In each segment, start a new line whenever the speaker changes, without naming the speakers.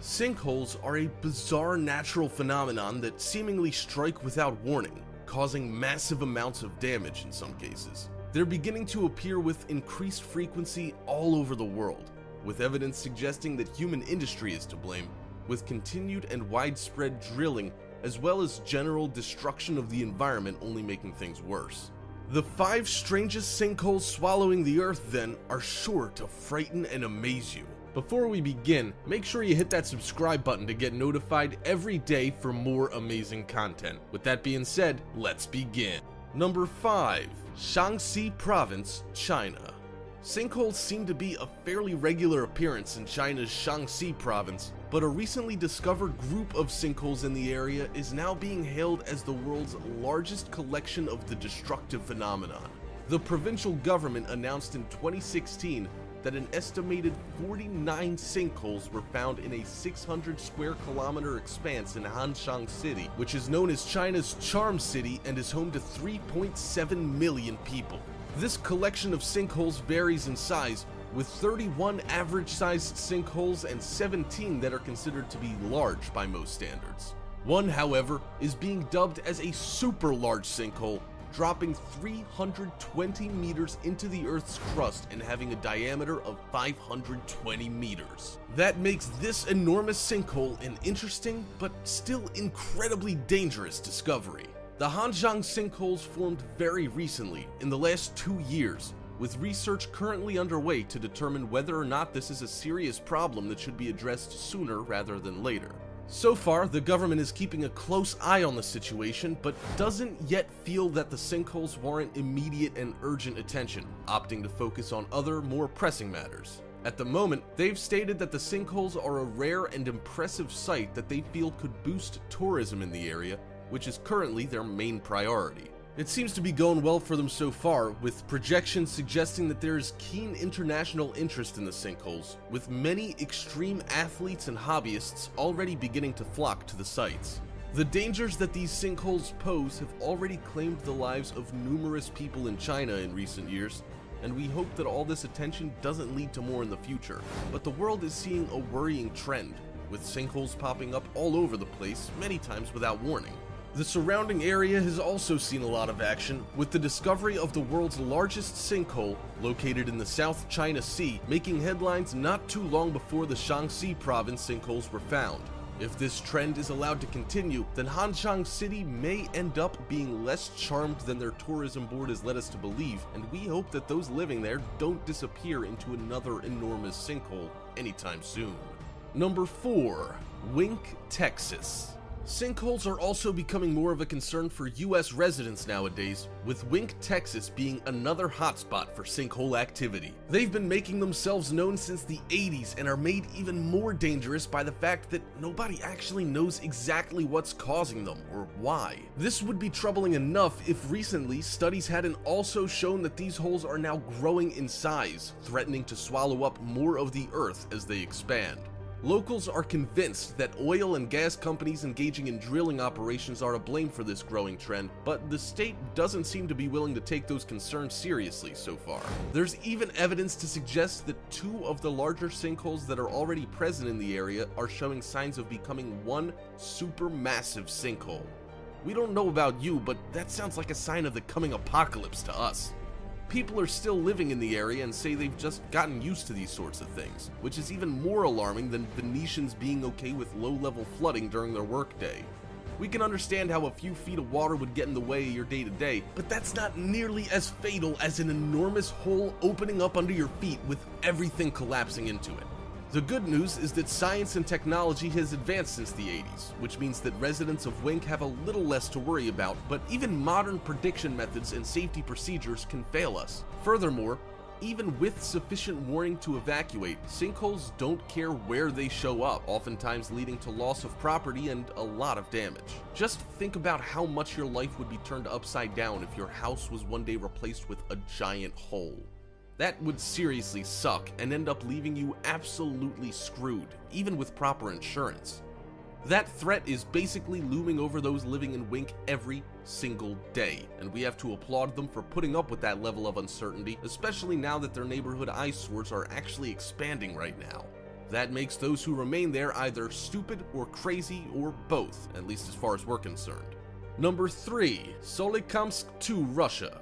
Sinkholes are a bizarre natural phenomenon that seemingly strike without warning, causing massive amounts of damage in some cases. They're beginning to appear with increased frequency all over the world, with evidence suggesting that human industry is to blame, with continued and widespread drilling as well as general destruction of the environment only making things worse. The 5 strangest sinkholes swallowing the earth, then, are sure to frighten and amaze you. Before we begin, make sure you hit that subscribe button to get notified every day for more amazing content. With that being said, let's begin. Number 5. Shaanxi Province, China. Sinkholes seem to be a fairly regular occurrence in China's Shaanxi Province, but a recently discovered group of sinkholes in the area is now being hailed as the world's largest collection of the destructive phenomenon. The provincial government announced in 2016 that an estimated 49 sinkholes were found in a 600 square kilometer expanse in Hanxiang City, which is known as China's Charm City and is home to 3.7 million people. This collection of sinkholes varies in size, with 31 average-sized sinkholes and 17 that are considered to be large by most standards. One, however, is being dubbed as a super large sinkhole, dropping 320 meters into the Earth's crust and having a diameter of 520 meters. That makes this enormous sinkhole an interesting, but still incredibly dangerous discovery. The Hanxiang sinkholes formed very recently, in the last 2 years, with research currently underway to determine whether or not this is a serious problem that should be addressed sooner rather than later. So far, the government is keeping a close eye on the situation, but doesn't yet feel that the sinkholes warrant immediate and urgent attention, opting to focus on other, more pressing matters. At the moment, they've stated that the sinkholes are a rare and impressive sight that they feel could boost tourism in the area, which is currently their main priority. It seems to be going well for them so far, with projections suggesting that there is keen international interest in the sinkholes, with many extreme athletes and hobbyists already beginning to flock to the sites. The dangers that these sinkholes pose have already claimed the lives of numerous people in China in recent years, and we hope that all this attention doesn't lead to more in the future. But the world is seeing a worrying trend, with sinkholes popping up all over the place, many times without warning. The surrounding area has also seen a lot of action, with the discovery of the world's largest sinkhole, located in the South China Sea, making headlines not too long before the Shaanxi Province sinkholes were found. If this trend is allowed to continue, then Hanxiang City may end up being less charmed than their tourism board has led us to believe, and we hope that those living there don't disappear into another enormous sinkhole anytime soon. Number 4. Wink, Texas. Sinkholes are also becoming more of a concern for US residents nowadays, with Wink, Texas being another hotspot for sinkhole activity. They've been making themselves known since the 80s and are made even more dangerous by the fact that nobody actually knows exactly what's causing them or why. This would be troubling enough if recently studies hadn't also shown that these holes are now growing in size, threatening to swallow up more of the earth as they expand. Locals are convinced that oil and gas companies engaging in drilling operations are to blame for this growing trend, but the state doesn't seem to be willing to take those concerns seriously so far. There's even evidence to suggest that 2 of the larger sinkholes that are already present in the area are showing signs of becoming one supermassive sinkhole. We don't know about you, but that sounds like a sign of the coming apocalypse to us. People are still living in the area and say they've just gotten used to these sorts of things, which is even more alarming than Venetians being okay with low-level flooding during their workday. We can understand how a few feet of water would get in the way of your day-to-day, but that's not nearly as fatal as an enormous hole opening up under your feet with everything collapsing into it. The good news is that science and technology has advanced since the 80s, which means that residents of Wink have a little less to worry about, but even modern prediction methods and safety procedures can fail us. Furthermore, even with sufficient warning to evacuate, sinkholes don't care where they show up, oftentimes leading to loss of property and a lot of damage. Just think about how much your life would be turned upside down if your house was one day replaced with a giant hole. That would seriously suck and end up leaving you absolutely screwed, even with proper insurance. That threat is basically looming over those living in Wink every single day, and we have to applaud them for putting up with that level of uncertainty, especially now that their neighborhood eyesores are actually expanding right now. That makes those who remain there either stupid or crazy or both, at least as far as we're concerned. Number 3. Solikamsk 2, Russia.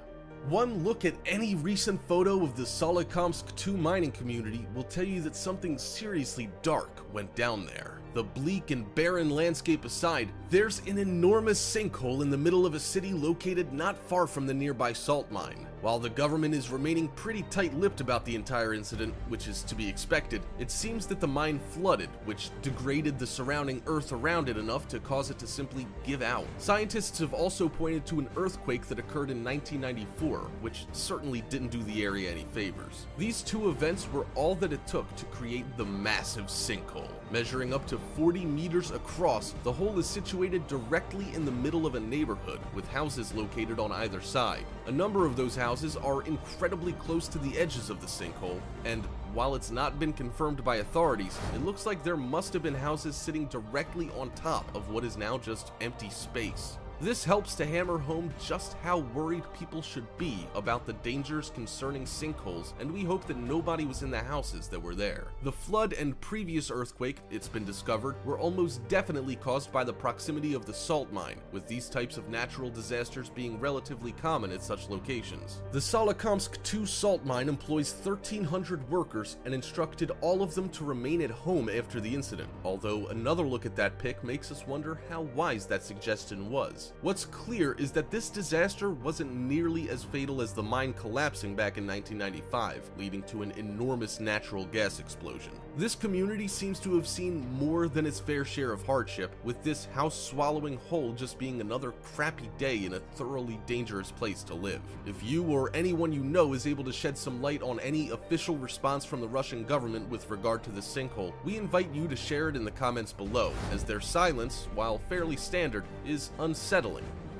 One look at any recent photo of the Solikamsk 2 mining community will tell you that something seriously dark went down there. The bleak and barren landscape aside, there's an enormous sinkhole in the middle of a city located not far from the nearby salt mine. While the government is remaining pretty tight-lipped about the entire incident, which is to be expected, it seems that the mine flooded, which degraded the surrounding earth around it enough to cause it to simply give out. Scientists have also pointed to an earthquake that occurred in 1994, which certainly didn't do the area any favors. These two events were all that it took to create the massive sinkhole. Measuring up to 40 meters across, the hole is situated directly in the middle of a neighborhood, with houses located on either side. A number of those houses are incredibly close to the edges of the sinkhole, and while it's not been confirmed by authorities, it looks like there must have been houses sitting directly on top of what is now just empty space. This helps to hammer home just how worried people should be about the dangers concerning sinkholes, and we hope that nobody was in the houses that were there. The flood and previous earthquake, it's been discovered, were almost definitely caused by the proximity of the salt mine, with these types of natural disasters being relatively common at such locations. The Solikamsk 2 salt mine employs 1,300 workers and instructed all of them to remain at home after the incident, although another look at that pic makes us wonder how wise that suggestion was. What's clear is that this disaster wasn't nearly as fatal as the mine collapsing back in 1995, leading to an enormous natural gas explosion. This community seems to have seen more than its fair share of hardship, with this house-swallowing hole just being another crappy day in a thoroughly dangerous place to live. If you or anyone you know is able to shed some light on any official response from the Russian government with regard to this sinkhole, we invite you to share it in the comments below, as their silence, while fairly standard, is unsettling,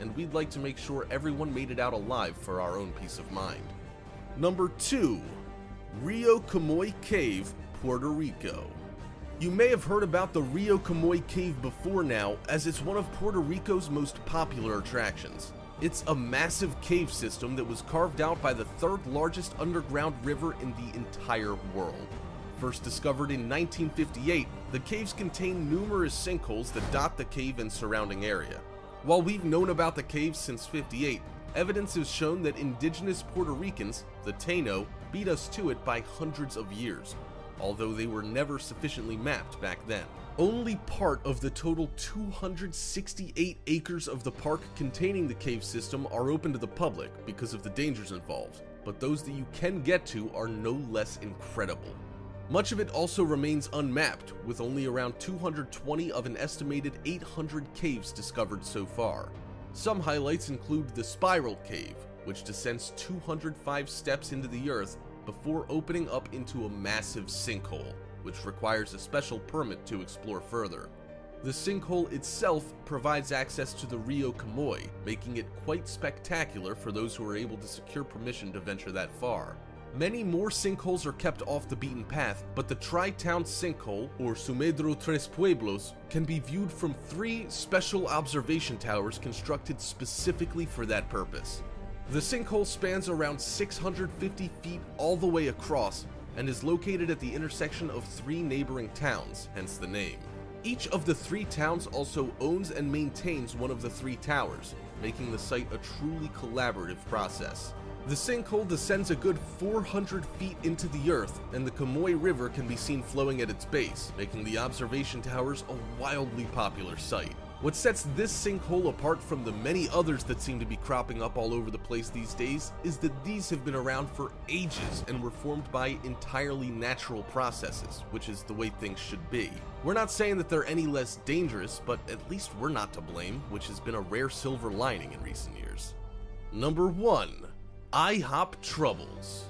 and we'd like to make sure everyone made it out alive for our own peace of mind. Number 2. Rio Comoy Cave, Puerto Rico. You may have heard about the Rio Comoy Cave before now, as it's one of Puerto Rico's most popular attractions. It's a massive cave system that was carved out by the third largest underground river in the entire world. First discovered in 1958, the caves contain numerous sinkholes that dot the cave and surrounding area. While we've known about the caves since '58, evidence has shown that indigenous Puerto Ricans, the Taino, beat us to it by hundreds of years, although they were never sufficiently mapped back then. Only part of the total 268 acres of the park containing the cave system are open to the public because of the dangers involved, but those that you can get to are no less incredible. Much of it also remains unmapped, with only around 220 of an estimated 800 caves discovered so far. Some highlights include the Spiral Cave, which descends 205 steps into the earth before opening up into a massive sinkhole, which requires a special permit to explore further. The sinkhole itself provides access to the Rio Comoy, making it quite spectacular for those who are able to secure permission to venture that far. Many more sinkholes are kept off the beaten path, but the Tri-Town Sinkhole, or Sumedro Tres Pueblos, can be viewed from 3 special observation towers constructed specifically for that purpose. The sinkhole spans around 650 feet all the way across, and is located at the intersection of 3 neighboring towns, hence the name. Each of the 3 towns also owns and maintains one of the 3 towers, making the site a truly collaborative process. The sinkhole descends a good 400 feet into the earth, and the Comoy River can be seen flowing at its base, making the observation towers a wildly popular sight. What sets this sinkhole apart from the many others that seem to be cropping up all over the place these days is that these have been around for ages and were formed by entirely natural processes, which is the way things should be. We're not saying that they're any less dangerous, but at least we're not to blame, which has been a rare silver lining in recent years. Number 1. IHOP Troubles.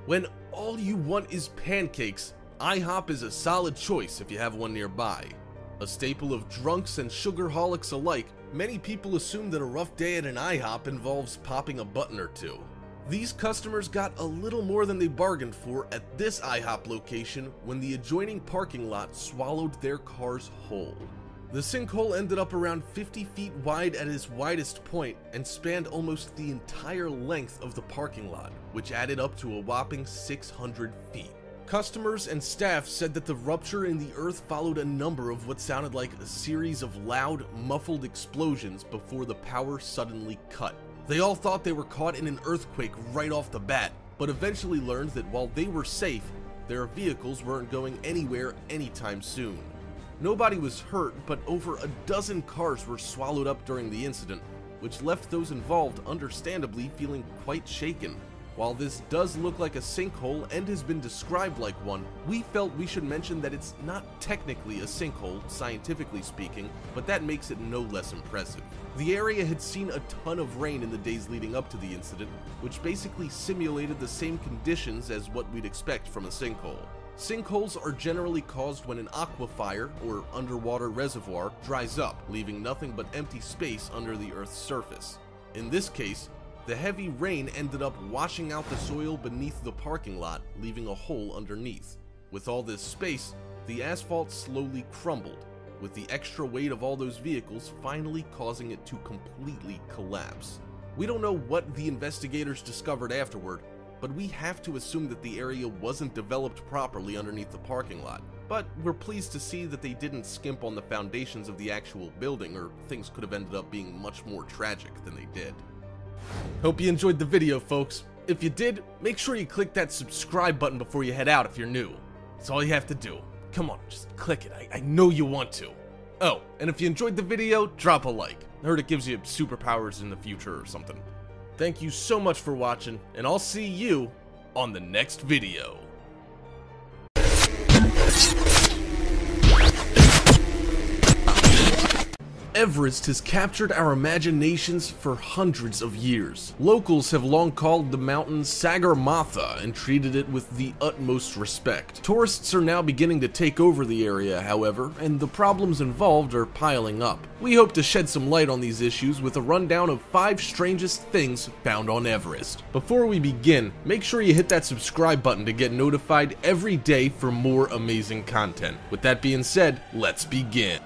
When all you want is pancakes, IHOP is a solid choice if you have one nearby. A staple of drunks and sugarholics alike, many people assume that a rough day at an IHOP involves popping a button or two. These customers got a little more than they bargained for at this IHOP location when the adjoining parking lot swallowed their cars whole. The sinkhole ended up around 50 feet wide at its widest point and spanned almost the entire length of the parking lot, which added up to a whopping 600 feet. Customers and staff said that the rupture in the earth followed a number of what sounded like a series of loud, muffled explosions before the power suddenly cut. They all thought they were caught in an earthquake right off the bat, but eventually learned that while they were safe, their vehicles weren't going anywhere anytime soon. Nobody was hurt, but over a dozen cars were swallowed up during the incident, which left those involved understandably feeling quite shaken. While this does look like a sinkhole and has been described like one, we felt we should mention that it's not technically a sinkhole, scientifically speaking, but that makes it no less impressive. The area had seen a ton of rain in the days leading up to the incident, which basically simulated the same conditions as what we'd expect from a sinkhole. Sinkholes are generally caused when an aquifer, or underwater reservoir, dries up, leaving nothing but empty space under the Earth's surface. In this case, the heavy rain ended up washing out the soil beneath the parking lot, leaving a hole underneath. With all this space, the asphalt slowly crumbled, with the extra weight of all those vehicles finally causing it to completely collapse. We don't know what the investigators discovered afterward, but we have to assume that the area wasn't developed properly underneath the parking lot. But we're pleased to see that they didn't skimp on the foundations of the actual building, or things could have ended up being much more tragic than they did. Hope you enjoyed the video, folks. If you did, make sure you click that subscribe button before you head out if you're new. That's all you have to do. Come on, just click it. I know you want to. Oh, and if you enjoyed the video, drop a like. I heard it gives you superpowers in the future or something. Thank you so much for watching, and I'll see you on the next video. Everest has captured our imaginations for hundreds of years. Locals have long called the mountain Sagarmatha and treated it with the utmost respect. Tourists are now beginning to take over the area, however, and the problems involved are piling up. We hope to shed some light on these issues with a rundown of 5 strangest things found on Everest. Before we begin, make sure you hit that subscribe button to get notified every day for more amazing content. With that being said, let's begin.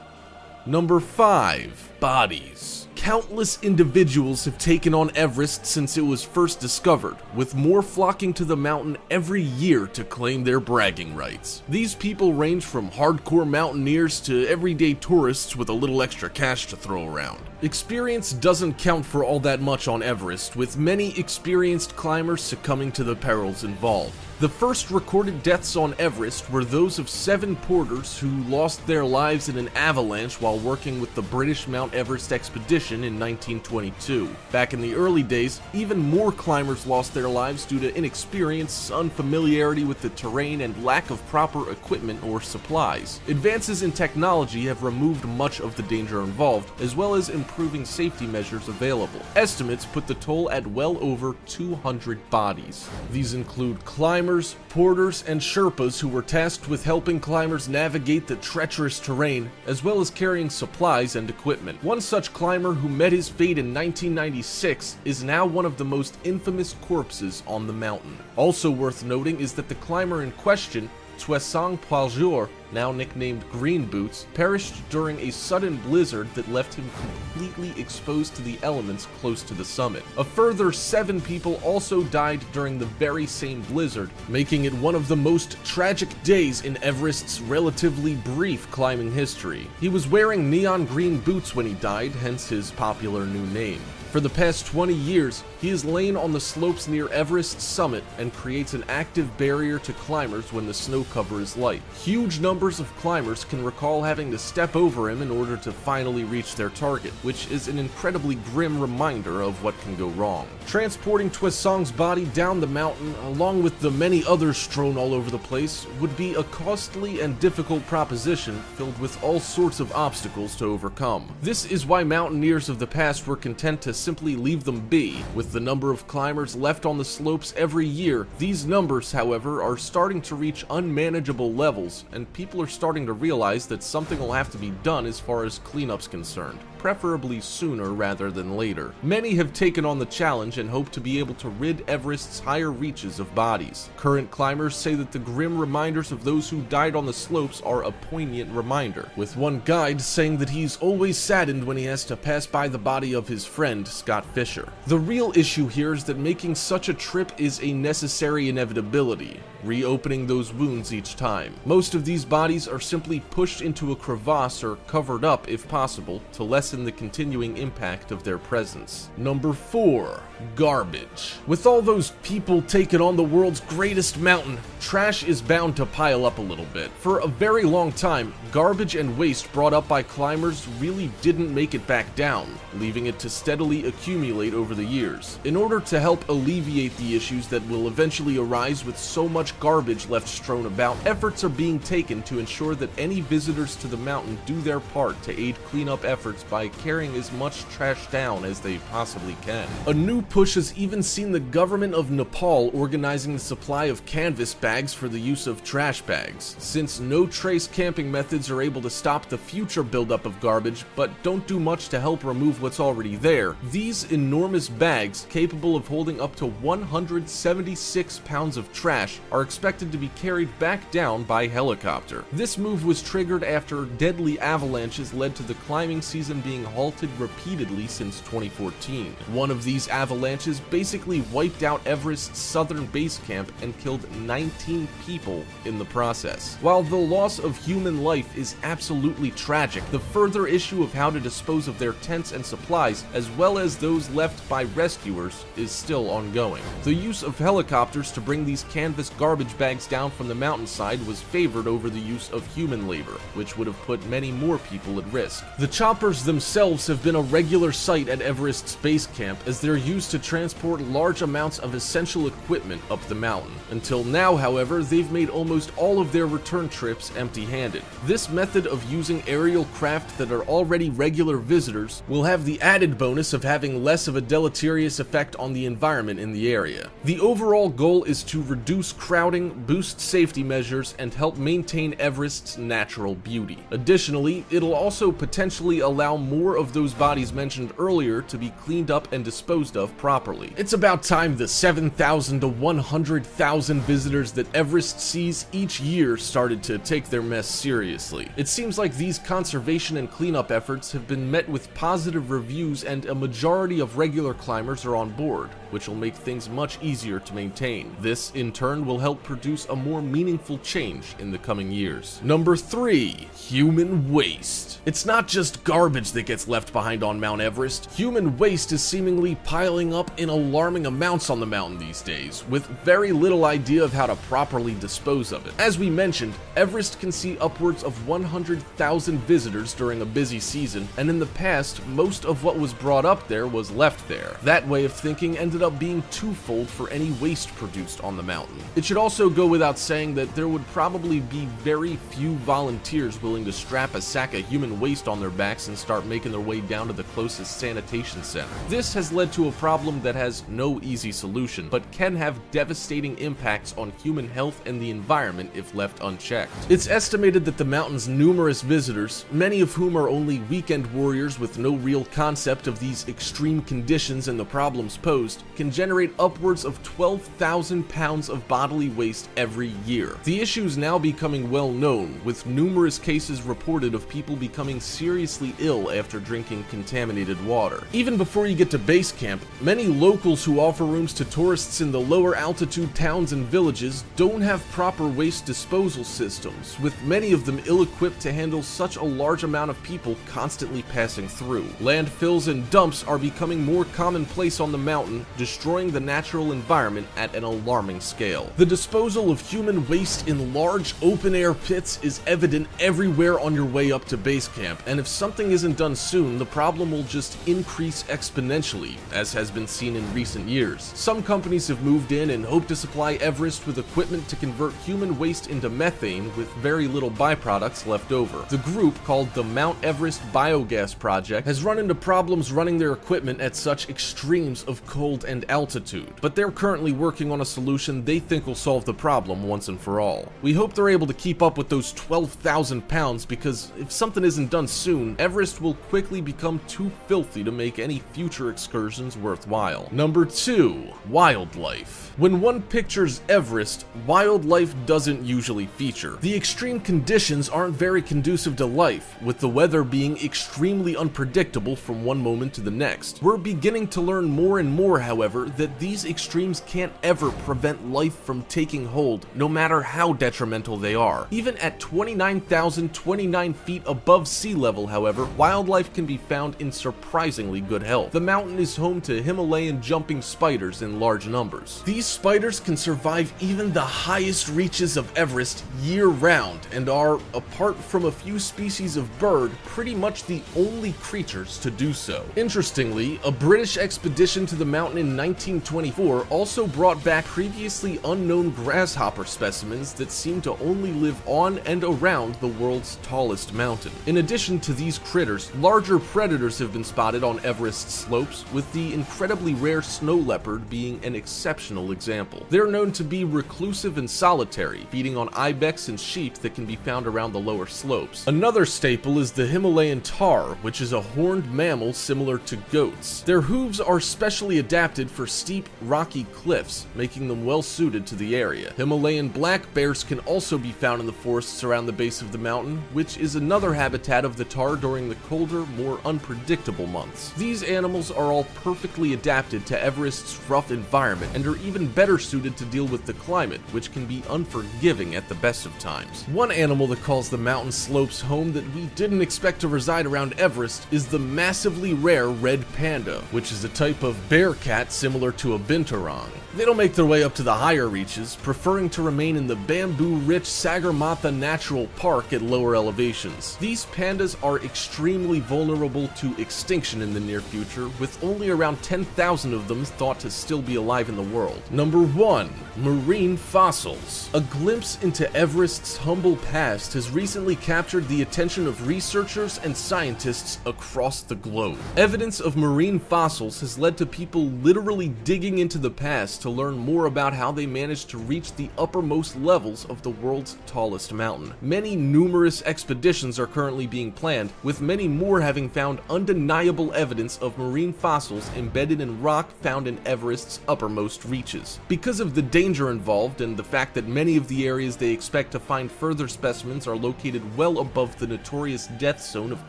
Number 5. Bodies. Countless individuals have taken on Everest since it was first discovered, with more flocking to the mountain every year to claim their bragging rights. These people range from hardcore mountaineers to everyday tourists with a little extra cash to throw around. Experience doesn't count for all that much on Everest, with many experienced climbers succumbing to the perils involved. The first recorded deaths on Everest were those of 7 porters who lost their lives in an avalanche while working with the British Mount Everest expedition in 1922. Back in the early days, even more climbers lost their lives due to inexperience, unfamiliarity with the terrain, and lack of proper equipment or supplies. Advances in technology have removed much of the danger involved, as well as improving safety measures available. Estimates put the toll at well over 200 bodies. These include climbers, porters, and Sherpas who were tasked with helping climbers navigate the treacherous terrain, as well as carrying supplies and equipment. One such climber who met his fate in 1996 is now one of the most infamous corpses on the mountain. Also worth noting is that the climber in question, Tshwesang Pwaljor, now nicknamed Green Boots, perished during a sudden blizzard that left him completely exposed to the elements close to the summit. A further 7 people also died during the very same blizzard, making it one of the most tragic days in Everest's relatively brief climbing history. He was wearing neon green boots when he died, hence his popular new name. For the past 20 years, he has lain on the slopes near Everest's summit and creates an active barrier to climbers when the snow cover is light. Huge numbers of climbers can recall having to step over him in order to finally reach their target, which is an incredibly grim reminder of what can go wrong. Transporting Tshwesang's body down the mountain, along with the many others strewn all over the place, would be a costly and difficult proposition filled with all sorts of obstacles to overcome. This is why mountaineers of the past were content to simply leave them be. With the number of climbers left on the slopes every year, these numbers, however, are starting to reach unmanageable levels, and people are starting to realize that something will have to be done as far as cleanup's concerned. preferably sooner rather than later. Many have taken on the challenge and hope to be able to rid Everest's higher reaches of bodies. Current climbers say that the grim reminders of those who died on the slopes are a poignant reminder, with one guide saying that he's always saddened when he has to pass by the body of his friend, Scott Fisher. The real issue here is that making such a trip is a necessary inevitability, reopening those wounds each time. Most of these bodies are simply pushed into a crevasse or covered up if possible to lessen the continuing impact of their presence. Number 4. Garbage. With all those people taking on the world's greatest mountain, trash is bound to pile up a little bit. For a very long time, garbage and waste brought up by climbers really didn't make it back down, leaving it to steadily accumulate over the years. In order to help alleviate the issues that will eventually arise with so much garbage left strewn about, efforts are being taken to ensure that any visitors to the mountain do their part to aid cleanup efforts by carrying as much trash down as they possibly can. A new push has even seen the government of Nepal organizing the supply of canvas bags for the use of trash bags. Since no trace camping methods are able to stop the future buildup of garbage, but don't do much to help remove what's already there, these enormous bags, capable of holding up to 176 pounds of trash, are expected to be carried back down by helicopter. This move was triggered after deadly avalanches led to the climbing season being halted repeatedly since 2014. One of these avalanches basically wiped out Everest's southern base camp and killed 19 people in the process. While the loss of human life is absolutely tragic, the further issue of how to dispose of their tents and supplies, as well as those left by rescuers, is still ongoing. The use of helicopters to bring these canvas garbage bags down from the mountainside was favored over the use of human labor, which would have put many more people at risk. The choppers themselves have been a regular sight at Everest's base camp, as they're used to transport large amounts of essential equipment up the mountain. Until now, however, they've made almost all of their return trips empty-handed. This method of using aerial craft that are already regular visitors will have the added bonus of having less of a deleterious effect on the environment in the area. The overall goal is to reduce crowding, boost safety measures, and help maintain Everest's natural beauty. Additionally, it'll also potentially allow more of those bodies mentioned earlier to be cleaned up and disposed of properly. It's about time the 7,000 to 100,000 visitors that Everest sees each year started to take their mess seriously. It seems like these conservation and cleanup efforts have been met with positive reviews, and a majority of regular climbers are on board, which will make things much easier to maintain. This, in turn, will help produce a more meaningful change in the coming years. Number 3. Human waste. It's not just garbage that gets left behind on Mount Everest. Human waste is seemingly piling up in alarming amounts on the mountain these days, with very little idea of how to properly dispose of it. As we mentioned, Everest can see upwards of 100,000 visitors during a busy season, and in the past, most of what was brought up there was left there. That way of thinking ended up being twofold for any waste produced on the mountain. It should also go without saying that there would probably be very few volunteers willing to strap a sack of human waste on their backs and start making their way down to the closest sanitation center. This has led to a problem that has no easy solution, but can have devastating impacts on human health and the environment if left unchecked. It's estimated that the mountain's numerous visitors, many of whom are only weekend warriors with no real concept of these extreme conditions and the problems posed, can generate upwards of 12,000 pounds of bodily waste every year. The issue is now becoming well known, with numerous cases reported of people becoming seriously ill after drinking contaminated water. Even before you get to base camp, many locals who offer rooms to tourists in the lower altitude towns and villages don't have proper waste disposal systems, with many of them ill-equipped to handle such a large amount of people constantly passing through. Landfills and dumps are becoming more commonplace on the mountain, destroying the natural environment at an alarming scale. The disposal of human waste in large open-air pits is evident everywhere on your way up to base camp, and if something isn't done soon, the problem will just increase exponentially, as has been seen in recent years. Some companies have moved in and hope to supply Everest with equipment to convert human waste into methane with very little byproducts left over. The group, called the Mount Everest Biogas Project, has run into problems running their equipment at such extremes of cold and altitude, but they're currently working on a solution they think will solve the problem once and for all. We hope they're able to keep up with those 12,000 pounds, because if something isn't done soon, Everest will quickly become too filthy to make any future excursions worthwhile. Number 2. Wildlife. When one pictures Everest, wildlife doesn't usually feature. The extreme conditions aren't very conducive to life, with the weather being extremely unpredictable from one moment to the next. We're beginning to learn more and more, however, that these extremes can't ever prevent life from taking hold, no matter how detrimental they are. Even at 29,029 feet above sea level, however, wildlife can be found in surprisingly good health. The mountain is home to Himalayan jumping spiders in large numbers. These spiders can survive even the highest reaches of Everest year-round and are, apart from a few species of bird, pretty much the only creatures to do so. Interestingly, a British expedition to the mountain in 1924 also brought back previously unknown grasshopper specimens that seem to only live on and around the world's tallest mountain. In addition to these critters, larger predators have been spotted on Everest's slopes, with the incredibly rare snow leopard being an exceptional example. They're known to be reclusive and solitary, feeding on ibex and sheep that can be found around the lower slopes. Another staple is the Himalayan tahr, which is a horned mammal similar to goats. Their hooves are specially adapted for steep, rocky cliffs, making them well suited to the area. Himalayan black bears can also be found in the forests around the base of the mountain, which is another habitat of the tahr during the colder, more unpredictable months. These animals are all perfectly adapted to Everest's rough environment and are even better suited to deal with the climate, which can be unforgiving at the best of times. One animal that calls the mountain slopes home that we didn't expect to reside around Everest is the massively rare red panda, which is a type of bear cat similar to a binturong. They don't make their way up to the higher reaches, preferring to remain in the bamboo-rich Sagarmatha Natural Park at lower elevations. These pandas are extremely vulnerable to extinction in the near future, with only around 10,000 of them thought to still be alive in the world. Number 1. Marine fossils. A glimpse into Everest's humble past has recently captured the attention of researchers and scientists across the globe. Evidence of marine fossils has led to people literally digging into the past to learn more about how they managed to reach the uppermost levels of the world's tallest mountain. Many numerous expeditions are currently being planned, with many more having found undeniable evidence of marine fossils embedded in rock found in Everest's uppermost reaches. Because of the danger involved and the fact that many of the areas they expect to find further specimens are located well above the notorious death zone of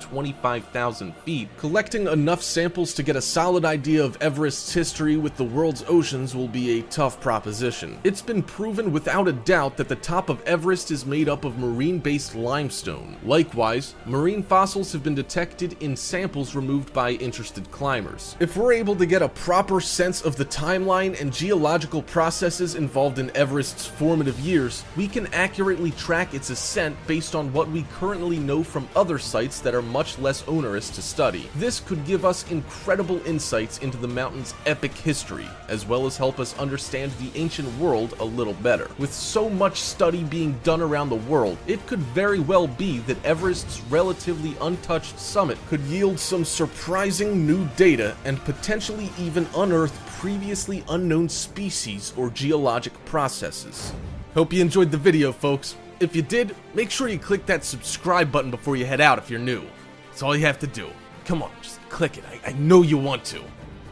25,000 feet, collecting enough samples to get a solid idea of Everest's history with the world's oceans will be a tough proposition. It's been proven without a doubt that the top of Everest is made up of marine-based limestone. Likewise, marine fossils have been detected in samples removed by interested climbers. If we're able to get a proper sense of the timeline and geological processes involved in Everest's formative years, we can accurately track its ascent based on what we currently know from other sites that are much less onerous to study. This could give us incredible insights into the mountain's epic history, as well as help us understand the ancient world a little better. With so much study being done around the world, it could very well be that Everest's relatively untouched summit could yield some surprising new data and potentially even unearth previously unknown species or geologic processes. Hope you enjoyed the video, folks. If you did, make sure you click that subscribe button before you head out if you're new. That's all you have to do. Come on, just click it. I know you want to.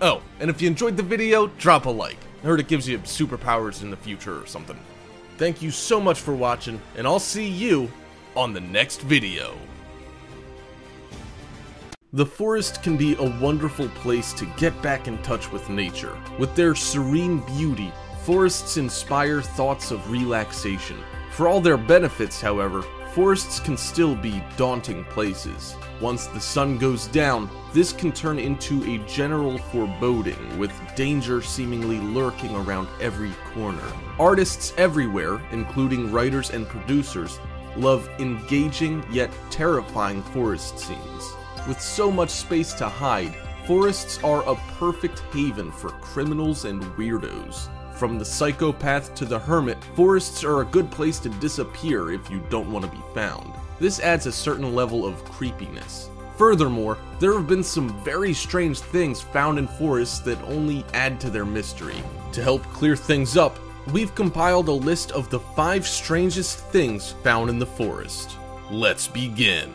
Oh, and if you enjoyed the video, drop a like. I heard it gives you superpowers in the future or something. Thank you so much for watching, and I'll see you on the next video. The forest can be a wonderful place to get back in touch with nature. With their serene beauty, forests inspire thoughts of relaxation. For all their benefits, however, forests can still be daunting places. Once the sun goes down, this can turn into a general foreboding, with danger seemingly lurking around every corner. Artists everywhere, including writers and producers, love engaging yet terrifying forest scenes. With so much space to hide, forests are a perfect haven for criminals and weirdos. From the psychopath to the hermit, forests are a good place to disappear if you don't want to be found. This adds a certain level of creepiness. Furthermore, there have been some very strange things found in forests that only add to their mystery. To help clear things up, we've compiled a list of the 5 strangest things found in the forest. Let's begin.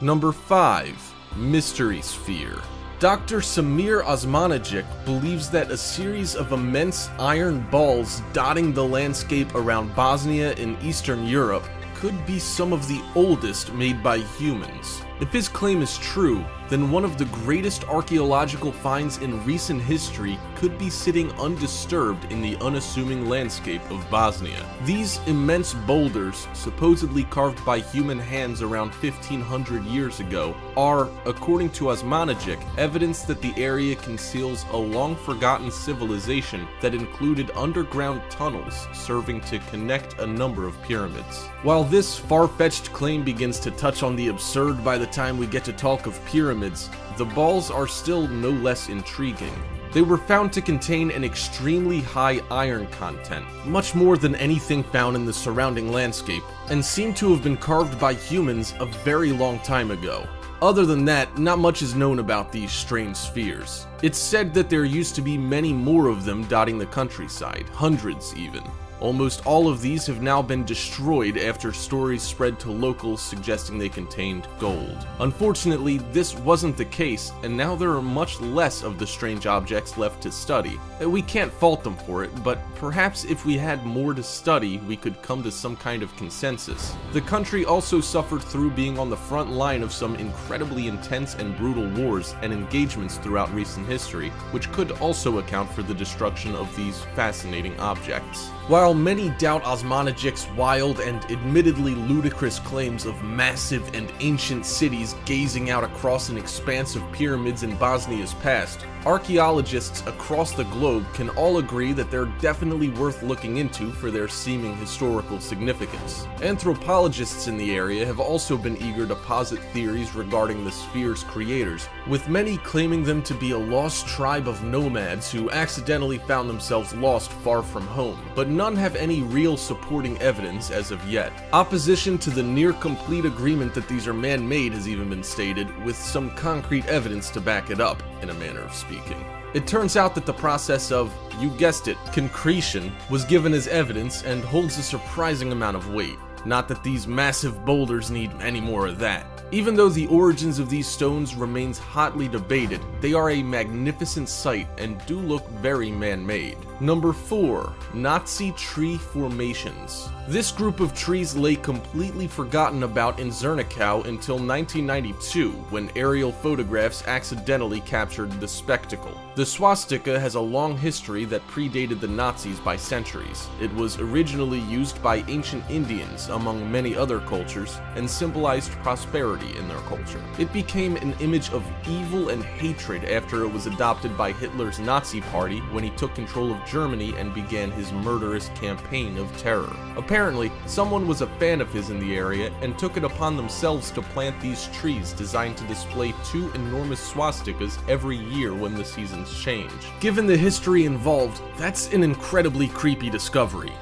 Number 5. Mystery Sphere. Dr. Samir Osmanagic believes that a series of immense iron balls dotting the landscape around Bosnia in Eastern Europe could be some of the oldest made by humans. If his claim is true, then one of the greatest archaeological finds in recent history could be sitting undisturbed in the unassuming landscape of Bosnia. These immense boulders, supposedly carved by human hands around 1500 years ago, are, according to Osmanagic, evidence that the area conceals a long-forgotten civilization that included underground tunnels serving to connect a number of pyramids. While this far-fetched claim begins to touch on the absurd by the time we get to talk of pyramids, the balls are still no less intriguing. They were found to contain an extremely high iron content, much more than anything found in the surrounding landscape, and seem to have been carved by humans a very long time ago. Other than that, not much is known about these strange spheres. It's said that there used to be many more of them dotting the countryside, hundreds even. Almost all of these have now been destroyed after stories spread to locals suggesting they contained gold. Unfortunately, this wasn't the case, and now there are much less of the strange objects left to study. We can't fault them for it, but perhaps if we had more to study, we could come to some kind of consensus. The country also suffered through being on the front line of some incredibly intense and brutal wars and engagements throughout recent history, which could also account for the destruction of these fascinating objects. While many doubt Osmanagic's wild and admittedly ludicrous claims of massive and ancient cities gazing out across an expanse of pyramids in Bosnia's past, archaeologists across the globe can all agree that they're definitely worth looking into for their seeming historical significance. Anthropologists in the area have also been eager to posit theories regarding the sphere's creators, with many claiming them to be a lost tribe of nomads who accidentally found themselves lost far from home, but none have any real supporting evidence as of yet. Opposition to the near-complete agreement that these are man-made has even been stated, with some concrete evidence to back it up, in a manner of speaking. It turns out that the process of, you guessed it, concretion was given as evidence and holds a surprising amount of weight. Not that these massive boulders need any more of that. Even though the origins of these stones remains hotly debated, they are a magnificent sight and do look very man-made. Number 4. Nazi tree formations. This group of trees lay completely forgotten about in Zernikow until 1992, when aerial photographs accidentally captured the spectacle. The swastika has a long history that predated the Nazis by centuries. It was originally used by ancient Indians, among many other cultures, and symbolized prosperity in their culture. It became an image of evil and hatred after it was adopted by Hitler's Nazi party when he took control of Germany and began his murderous campaign of terror. Apparently, someone was a fan of his in the area and took it upon themselves to plant these trees designed to display 2 enormous swastikas every year when the seasons change. Given the history involved, that's an incredibly creepy discovery.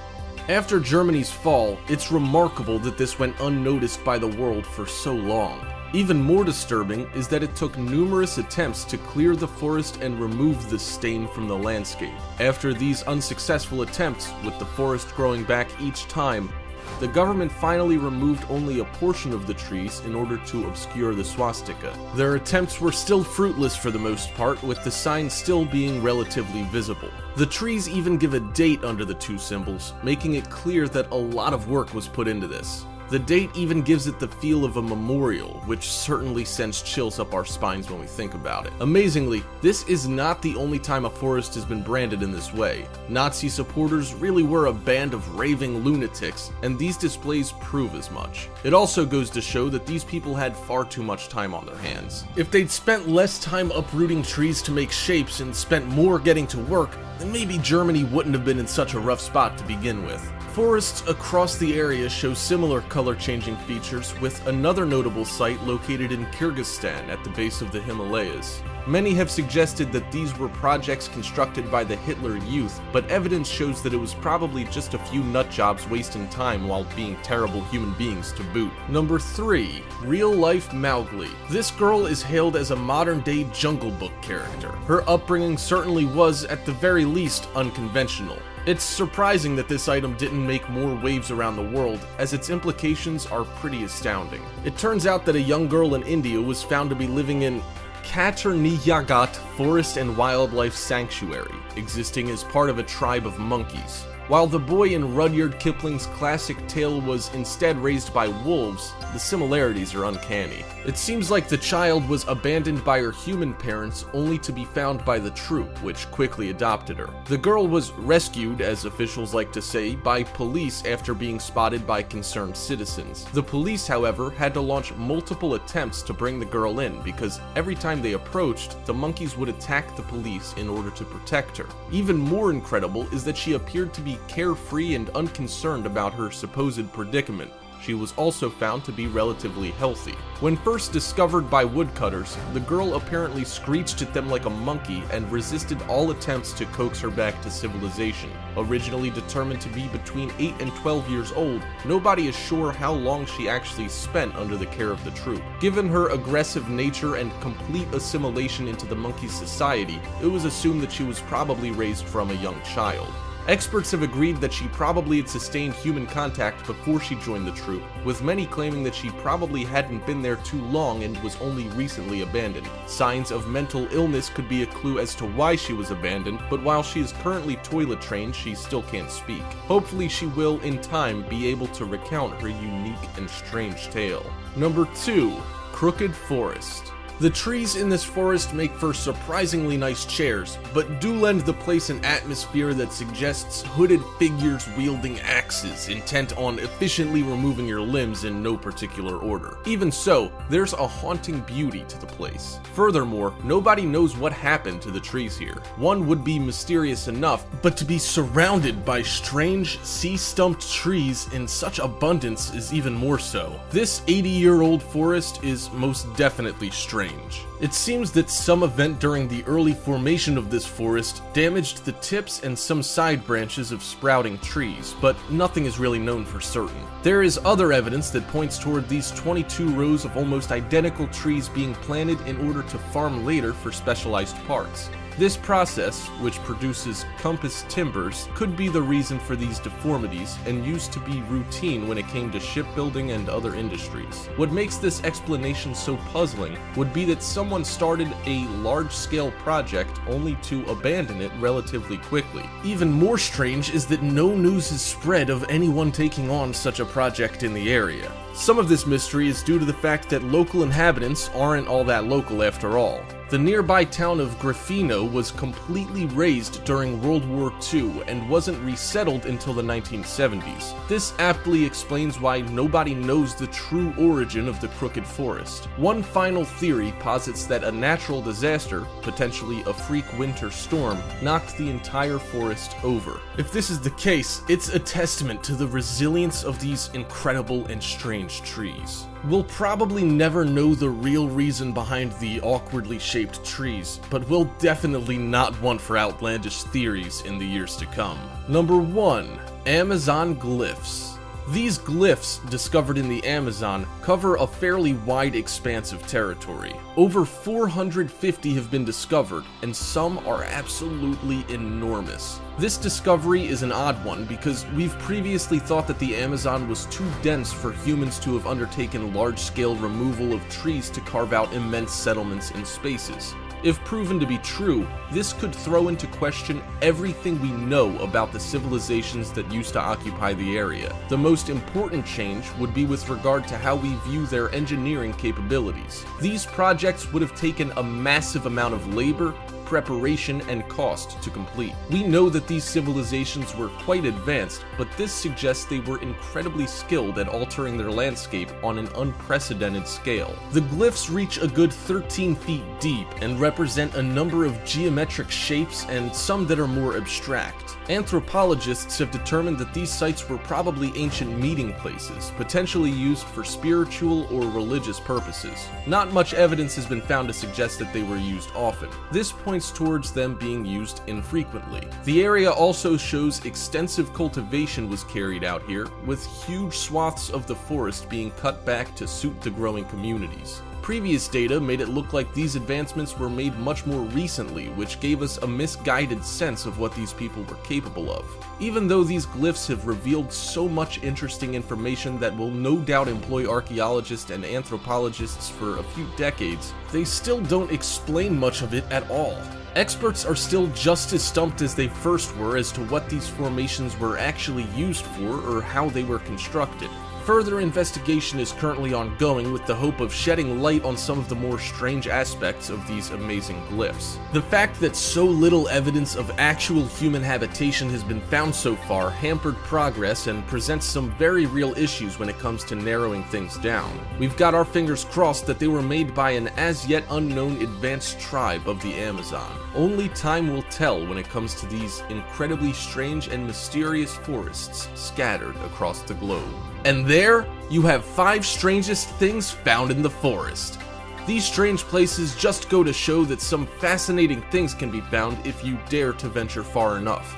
After Germany's fall, it's remarkable that this went unnoticed by the world for so long. Even more disturbing is that it took numerous attempts to clear the forest and remove the stain from the landscape. After these unsuccessful attempts, with the forest growing back each time, the government finally removed only a portion of the trees in order to obscure the swastika. Their attempts were still fruitless for the most part, with the sign still being relatively visible. The trees even give a date under the 2 symbols, making it clear that a lot of work was put into this. The date even gives it the feel of a memorial, which certainly sends chills up our spines when we think about it. Amazingly, this is not the only time a forest has been branded in this way. Nazi supporters really were a band of raving lunatics, and these displays prove as much. It also goes to show that these people had far too much time on their hands. If they'd spent less time uprooting trees to make shapes and spent more getting to work, then maybe Germany wouldn't have been in such a rough spot to begin with. Forests across the area show similar color-changing features, with another notable site located in Kyrgyzstan at the base of the Himalayas. Many have suggested that these were projects constructed by the Hitler Youth, but evidence shows that it was probably just a few nutjobs wasting time while being terrible human beings to boot. Number 3. Real-life Mowgli. This girl is hailed as a modern-day Jungle Book character. Her upbringing certainly was, at the very least, unconventional. It's surprising that this item didn't make more waves around the world, as its implications are pretty astounding. It turns out that a young girl in India was found to be living in Katarniyagat Forest and Wildlife Sanctuary, existing as part of a tribe of monkeys. While the boy in Rudyard Kipling's classic tale was instead raised by wolves, the similarities are uncanny. It seems like the child was abandoned by her human parents only to be found by the troop, which quickly adopted her. The girl was rescued, as officials like to say, by police after being spotted by concerned citizens. The police, however, had to launch multiple attempts to bring the girl in because every time they approached, the monkeys would attack the police in order to protect her. Even more incredible is that she appeared to be carefree and unconcerned about her supposed predicament. She was also found to be relatively healthy. When first discovered by woodcutters, the girl apparently screeched at them like a monkey and resisted all attempts to coax her back to civilization. Originally determined to be between 8 and 12 years old, nobody is sure how long she actually spent under the care of the troop. Given her aggressive nature and complete assimilation into the monkey society, it was assumed that she was probably raised from a young child. Experts have agreed that she probably had sustained human contact before she joined the troop, with many claiming that she probably hadn't been there too long and was only recently abandoned. Signs of mental illness could be a clue as to why she was abandoned, but while she is currently toilet trained, she still can't speak. Hopefully she will, in time, be able to recount her unique and strange tale. Number 2. Crooked Forest. The trees in this forest make for surprisingly nice chairs, but do lend the place an atmosphere that suggests hooded figures wielding axes, intent on efficiently removing your limbs in no particular order. Even so, there's a haunting beauty to the place. Furthermore, nobody knows what happened to the trees here. One would be mysterious enough, but to be surrounded by strange, sea-stumped trees in such abundance is even more so. This 80-year-old forest is most definitely strange. It seems that some event during the early formation of this forest damaged the tips and some side branches of sprouting trees, but nothing is really known for certain. There is other evidence that points toward these 22 rows of almost identical trees being planted in order to farm later for specialized parts. This process, which produces compass timbers, could be the reason for these deformities and used to be routine when it came to shipbuilding and other industries. What makes this explanation so puzzling would be that someone started a large-scale project only to abandon it relatively quickly. Even more strange is that no news is spread of anyone taking on such a project in the area. Some of this mystery is due to the fact that local inhabitants aren't all that local after all. The nearby town of Grafino was completely razed during World War II and wasn't resettled until the 1970s. This aptly explains why nobody knows the true origin of the Crooked Forest. One final theory posits that a natural disaster, potentially a freak winter storm, knocked the entire forest over. If this is the case, it's a testament to the resilience of these incredible and strange trees. We'll probably never know the real reason behind the awkwardly shaped trees, but we'll definitely not want for outlandish theories in the years to come. Number 1. Amazon Glyphs. These glyphs, discovered in the Amazon, cover a fairly wide expanse of territory. Over 450 have been discovered, and some are absolutely enormous. This discovery is an odd one because we've previously thought that the Amazon was too dense for humans to have undertaken large-scale removal of trees to carve out immense settlements and spaces. If proven to be true, this could throw into question everything we know about the civilizations that used to occupy the area. The most important change would be with regard to how we view their engineering capabilities. These projects would have taken a massive amount of labor, preparation, and cost to complete. We know that these civilizations were quite advanced, but this suggests they were incredibly skilled at altering their landscape on an unprecedented scale. The glyphs reach a good 13 feet deep and represent a number of geometric shapes and some that are more abstract. Anthropologists have determined that these sites were probably ancient meeting places, potentially used for spiritual or religious purposes. Not much evidence has been found to suggest that they were used often. This points towards them being used infrequently. The area also shows extensive cultivation was carried out here, with huge swaths of the forest being cut back to suit the growing communities. Previous data made it look like these advancements were made much more recently, which gave us a misguided sense of what these people were capable of. Even though these glyphs have revealed so much interesting information that will no doubt employ archaeologists and anthropologists for a few decades, they still don't explain much of it at all. Experts are still just as stumped as they first were as to what these formations were actually used for or how they were constructed. Further investigation is currently ongoing with the hope of shedding light on some of the more strange aspects of these amazing glyphs. The fact that so little evidence of actual human habitation has been found so far hampered progress and presents some very real issues when it comes to narrowing things down. We've got our fingers crossed that they were made by an as yet unknown advanced tribe of the Amazon. Only time will tell when it comes to these incredibly strange and mysterious forests scattered across the globe. And there, you have 5 strangest things found in the forest. These strange places just go to show that some fascinating things can be found if you dare to venture far enough.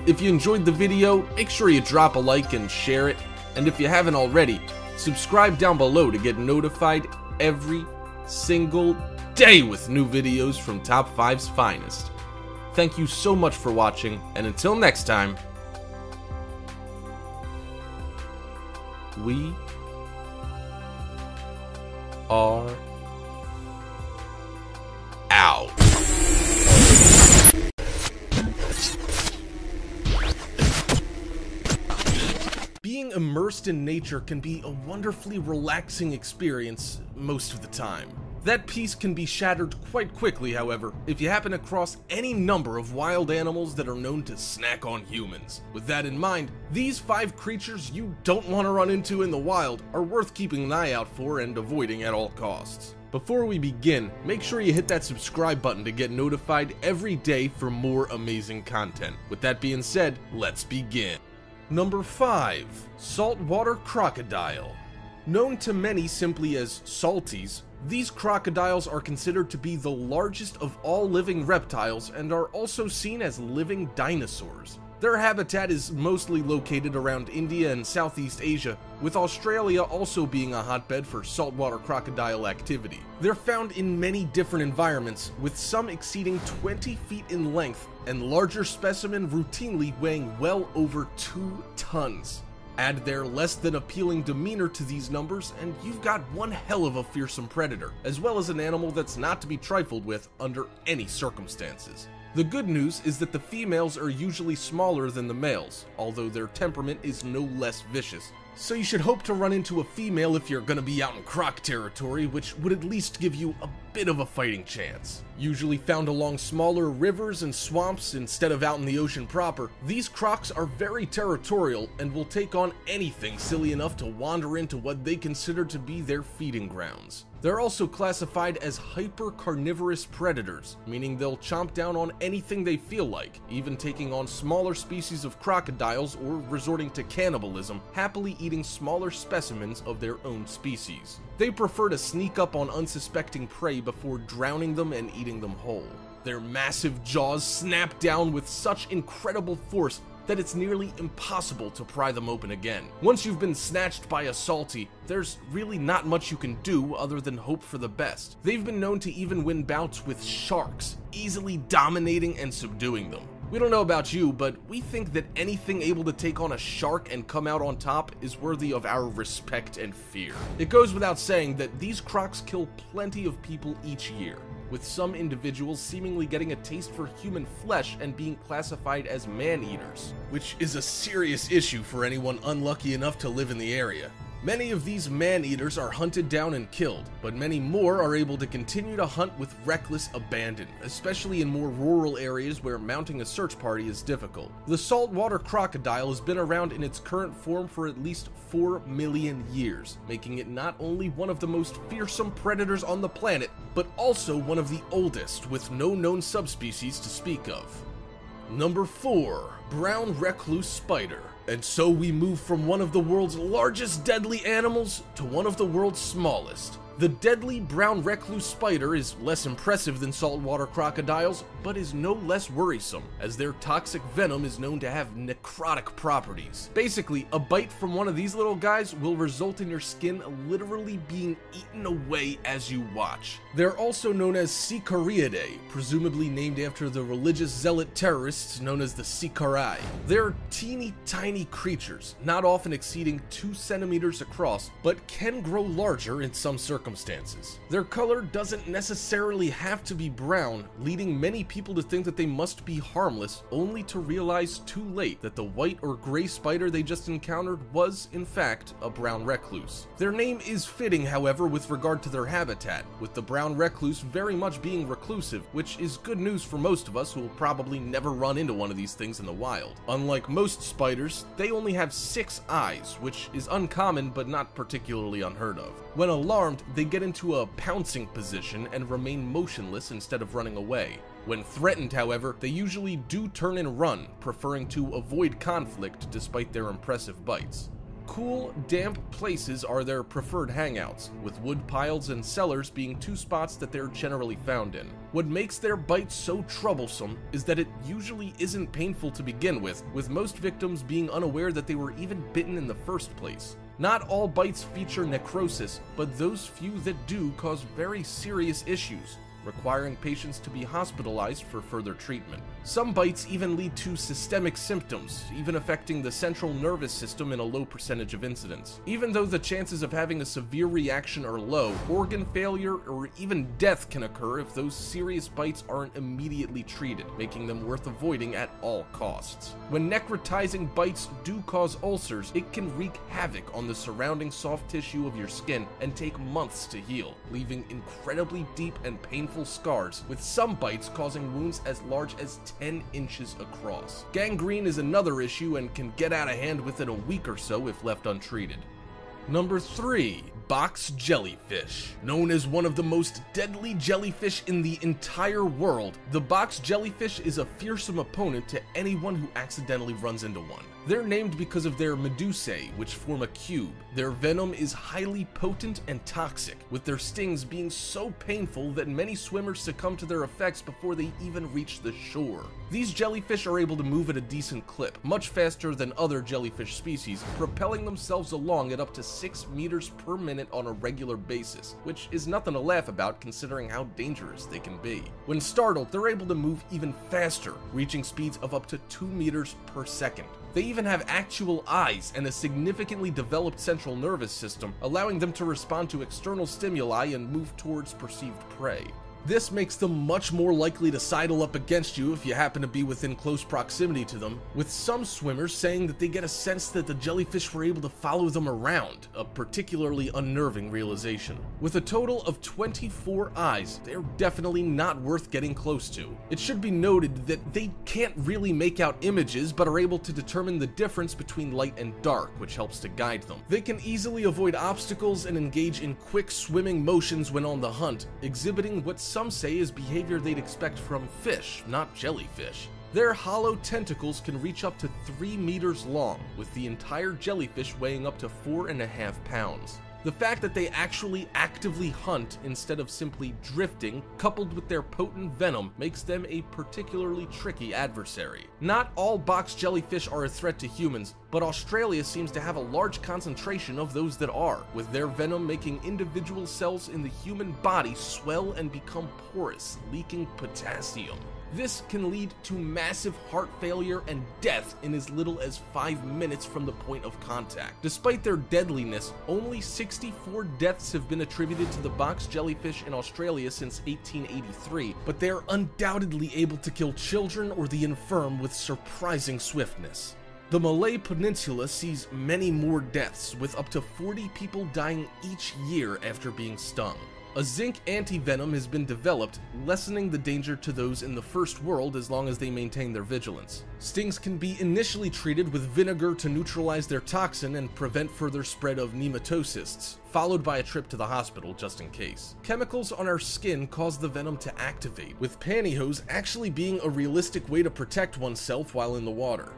If you enjoyed the video, make sure you drop a like and share it, and if you haven't already, subscribe down below to get notified every single day with new videos from Top 5's finest. Thank you so much for watching, and until next time, we are out. Being immersed in nature can be a wonderfully relaxing experience most of the time. That peace can be shattered quite quickly, however, if you happen across any number of wild animals that are known to snack on humans. With that in mind, these 5 creatures you don't want to run into in the wild are worth keeping an eye out for and avoiding at all costs. Before we begin, make sure you hit that subscribe button to get notified every day for more amazing content. With that being said, let's begin. Number 5. Saltwater crocodile. Known to many simply as salties, these crocodiles are considered to be the largest of all living reptiles and are also seen as living dinosaurs. Their habitat is mostly located around India and Southeast Asia, with Australia also being a hotbed for saltwater crocodile activity. They're found in many different environments, with some exceeding 20 feet in length and larger specimen routinely weighing well over 2 tons. Add their less than appealing demeanor to these numbers, and you've got one hell of a fearsome predator, as well as an animal that's not to be trifled with under any circumstances. The good news is that the females are usually smaller than the males, although their temperament is no less vicious. So you should hope to run into a female if you're gonna be out in croc territory, which would at least give you a bit of a fighting chance. Usually found along smaller rivers and swamps instead of out in the ocean proper, these crocs are very territorial and will take on anything silly enough to wander into what they consider to be their feeding grounds. They're also classified as hyper-carnivorous predators, meaning they'll chomp down on anything they feel like, even taking on smaller species of crocodiles or resorting to cannibalism, happily eating smaller specimens of their own species. They prefer to sneak up on unsuspecting prey before drowning them and eating them whole. Their massive jaws snap down with such incredible force that it's nearly impossible to pry them open again. Once you've been snatched by a salty, there's really not much you can do other than hope for the best. They've been known to even win bouts with sharks, easily dominating and subduing them. We don't know about you, but we think that anything able to take on a shark and come out on top is worthy of our respect and fear. It goes without saying that these crocs kill plenty of people each year, with some individuals seemingly getting a taste for human flesh and being classified as man-eaters, which is a serious issue for anyone unlucky enough to live in the area. Many of these man-eaters are hunted down and killed, but many more are able to continue to hunt with reckless abandon, especially in more rural areas where mounting a search party is difficult. The saltwater crocodile has been around in its current form for at least 4 million years, making it not only one of the most fearsome predators on the planet, but also one of the oldest, with no known subspecies to speak of. Number 4. Brown recluse spider. And so we move from one of the world's largest deadly animals to one of the world's smallest. The deadly brown recluse spider is less impressive than saltwater crocodiles, but is no less worrisome, as their toxic venom is known to have necrotic properties. Basically, a bite from one of these little guys will result in your skin literally being eaten away as you watch. They're also known as Sicariidae, presumably named after the religious zealot terrorists known as the Sicarii. They're teeny tiny creatures, not often exceeding 2 centimeters across, but can grow larger in some circumstances. Their color doesn't necessarily have to be brown, leading many people to think that they must be harmless, only to realize too late that the white or gray spider they just encountered was, in fact, a brown recluse. Their name is fitting, however, with regard to their habitat, with the brown recluse very much being reclusive, which is good news for most of us who will probably never run into one of these things in the wild. Unlike most spiders, they only have 6 eyes, which is uncommon but not particularly unheard of. When alarmed, they get into a pouncing position and remain motionless instead of running away. When threatened, however, they usually do turn and run, preferring to avoid conflict despite their impressive bites. Cool, damp places are their preferred hangouts, with wood piles and cellars being 2 spots that they're generally found in. What makes their bite so troublesome is that it usually isn't painful to begin with most victims being unaware that they were even bitten in the first place. Not all bites feature necrosis, but those few that do cause very serious issues, requiring patients to be hospitalized for further treatment. Some bites even lead to systemic symptoms, even affecting the central nervous system in a low percentage of incidents. Even though the chances of having a severe reaction are low, organ failure or even death can occur if those serious bites aren't immediately treated, making them worth avoiding at all costs. When necrotizing bites do cause ulcers, it can wreak havoc on the surrounding soft tissue of your skin and take months to heal, leaving incredibly deep and painful scars, with some bites causing wounds as large as 10 inches across. Gangrene is another issue and can get out of hand within a week or so if left untreated. Number 3. Box jellyfish. Known as one of the most deadly jellyfish in the entire world, the box jellyfish is a fearsome opponent to anyone who accidentally runs into one. They're named because of their medusae, which form a cube. Their venom is highly potent and toxic, with their stings being so painful that many swimmers succumb to their effects before they even reach the shore. These jellyfish are able to move at a decent clip, much faster than other jellyfish species, propelling themselves along at up to 6 meters per minute on a regular basis, which is nothing to laugh about considering how dangerous they can be. When startled, they're able to move even faster, reaching speeds of up to 2 meters per second. They even have actual eyes and a significantly developed central nervous system, allowing them to respond to external stimuli and move towards perceived prey. This makes them much more likely to sidle up against you if you happen to be within close proximity to them, with some swimmers saying that they get a sense that the jellyfish were able to follow them around, a particularly unnerving realization. With a total of 24 eyes, they're definitely not worth getting close to. It should be noted that they can't really make out images, but are able to determine the difference between light and dark, which helps to guide them. They can easily avoid obstacles and engage in quick swimming motions when on the hunt, exhibiting what some say is behavior they'd expect from fish, not jellyfish. Their hollow tentacles can reach up to 3 meters long, with the entire jellyfish weighing up to 4.5 pounds. The fact that they actually actively hunt instead of simply drifting, coupled with their potent venom, makes them a particularly tricky adversary. Not all box jellyfish are a threat to humans, but Australia seems to have a large concentration of those that are, with their venom making individual cells in the human body swell and become porous, leaking potassium. This can lead to massive heart failure and death in as little as 5 minutes from the point of contact. Despite their deadliness, only 64 deaths have been attributed to the box jellyfish in Australia since 1883, but they are undoubtedly able to kill children or the infirm with surprising swiftness. The Malay Peninsula sees many more deaths, with up to 40 people dying each year after being stung. A zinc anti-venom has been developed, lessening the danger to those in the first world as long as they maintain their vigilance. Stings can be initially treated with vinegar to neutralize their toxin and prevent further spread of nematocysts, followed by a trip to the hospital just in case. Chemicals on our skin cause the venom to activate, with pantyhose actually being a realistic way to protect oneself while in the water.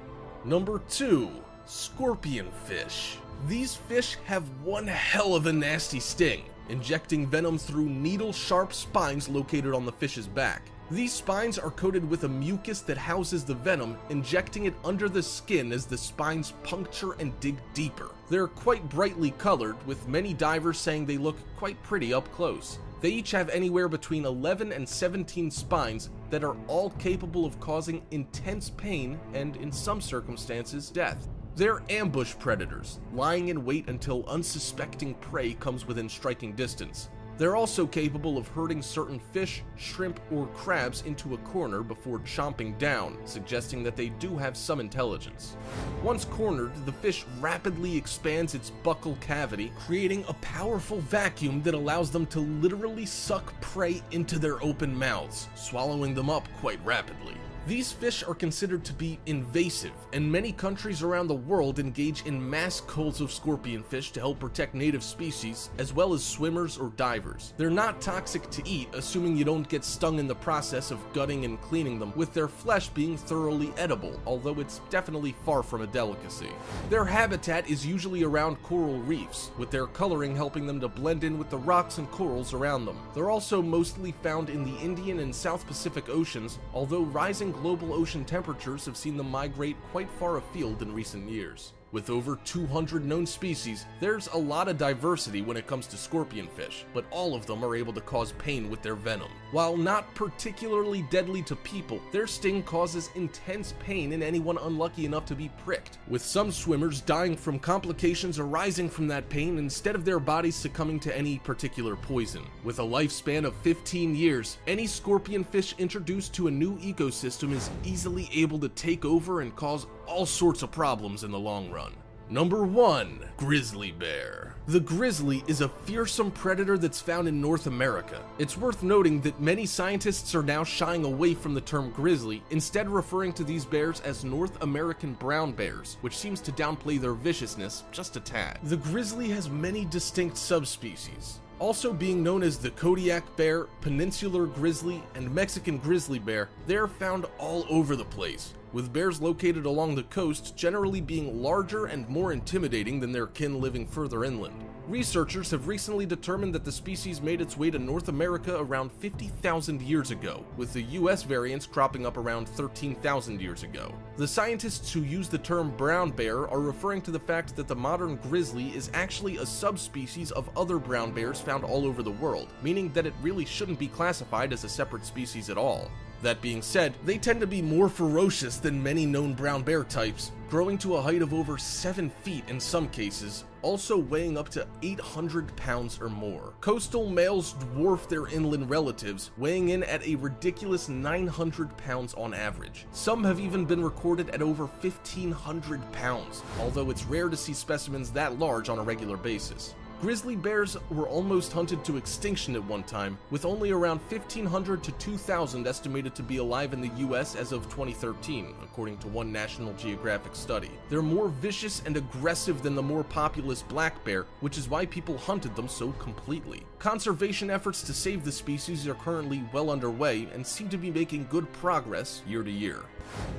Number 2. Scorpion fish. These fish have one hell of a nasty sting, injecting venom through needle-sharp spines located on the fish's back. These spines are coated with a mucus that houses the venom, injecting it under the skin as the spines puncture and dig deeper. They're quite brightly colored, with many divers saying they look quite pretty up close. They each have anywhere between 11 and 17 spines that are all capable of causing intense pain and, in some circumstances, death. They're ambush predators, lying in wait until unsuspecting prey comes within striking distance. They're also capable of herding certain fish, shrimp, or crabs into a corner before chomping down, suggesting that they do have some intelligence. Once cornered, the fish rapidly expands its buccal cavity, creating a powerful vacuum that allows them to literally suck prey into their open mouths, swallowing them up quite rapidly. These fish are considered to be invasive, and many countries around the world engage in mass culls of scorpion fish to help protect native species, as well as swimmers or divers. They're not toxic to eat, assuming you don't get stung in the process of gutting and cleaning them, with their flesh being thoroughly edible, although it's definitely far from a delicacy. Their habitat is usually around coral reefs, with their coloring helping them to blend in with the rocks and corals around them. They're also mostly found in the Indian and South Pacific Oceans, although rising global ocean temperatures have seen them migrate quite far afield in recent years. With over 200 known species, there's a lot of diversity when it comes to scorpion fish, but all of them are able to cause pain with their venom. While not particularly deadly to people, their sting causes intense pain in anyone unlucky enough to be pricked, with some swimmers dying from complications arising from that pain instead of their bodies succumbing to any particular poison. With a lifespan of 15 years, any scorpion fish introduced to a new ecosystem is easily able to take over and cause all sorts of problems in the long run. Number 1. Grizzly bear. The grizzly is a fearsome predator that's found in North America. It's worth noting that many scientists are now shying away from the term grizzly, instead referring to these bears as North American brown bears, which seems to downplay their viciousness just a tad. The grizzly has many distinct subspecies, also being known as the Kodiak bear, peninsular grizzly, and Mexican grizzly bear. They're found all over the place, with bears located along the coast generally being larger and more intimidating than their kin living further inland. Researchers have recently determined that the species made its way to North America around 50,000 years ago, with the US variants cropping up around 13,000 years ago. The scientists who use the term brown bear are referring to the fact that the modern grizzly is actually a subspecies of other brown bears found all over the world, meaning that it really shouldn't be classified as a separate species at all. That being said, they tend to be more ferocious than many known brown bear types, growing to a height of over 7 feet in some cases, also weighing up to 800 pounds or more. Coastal males dwarf their inland relatives, weighing in at a ridiculous 900 pounds on average. Some have even been recorded at over 1,500 pounds, although it's rare to see specimens that large on a regular basis. Grizzly bears were almost hunted to extinction at one time, with only around 1,500 to 2,000 estimated to be alive in the US as of 2013, according to one National Geographic study. They're more vicious and aggressive than the more populous black bear, which is why people hunted them so completely. Conservation efforts to save the species are currently well underway and seem to be making good progress year to year.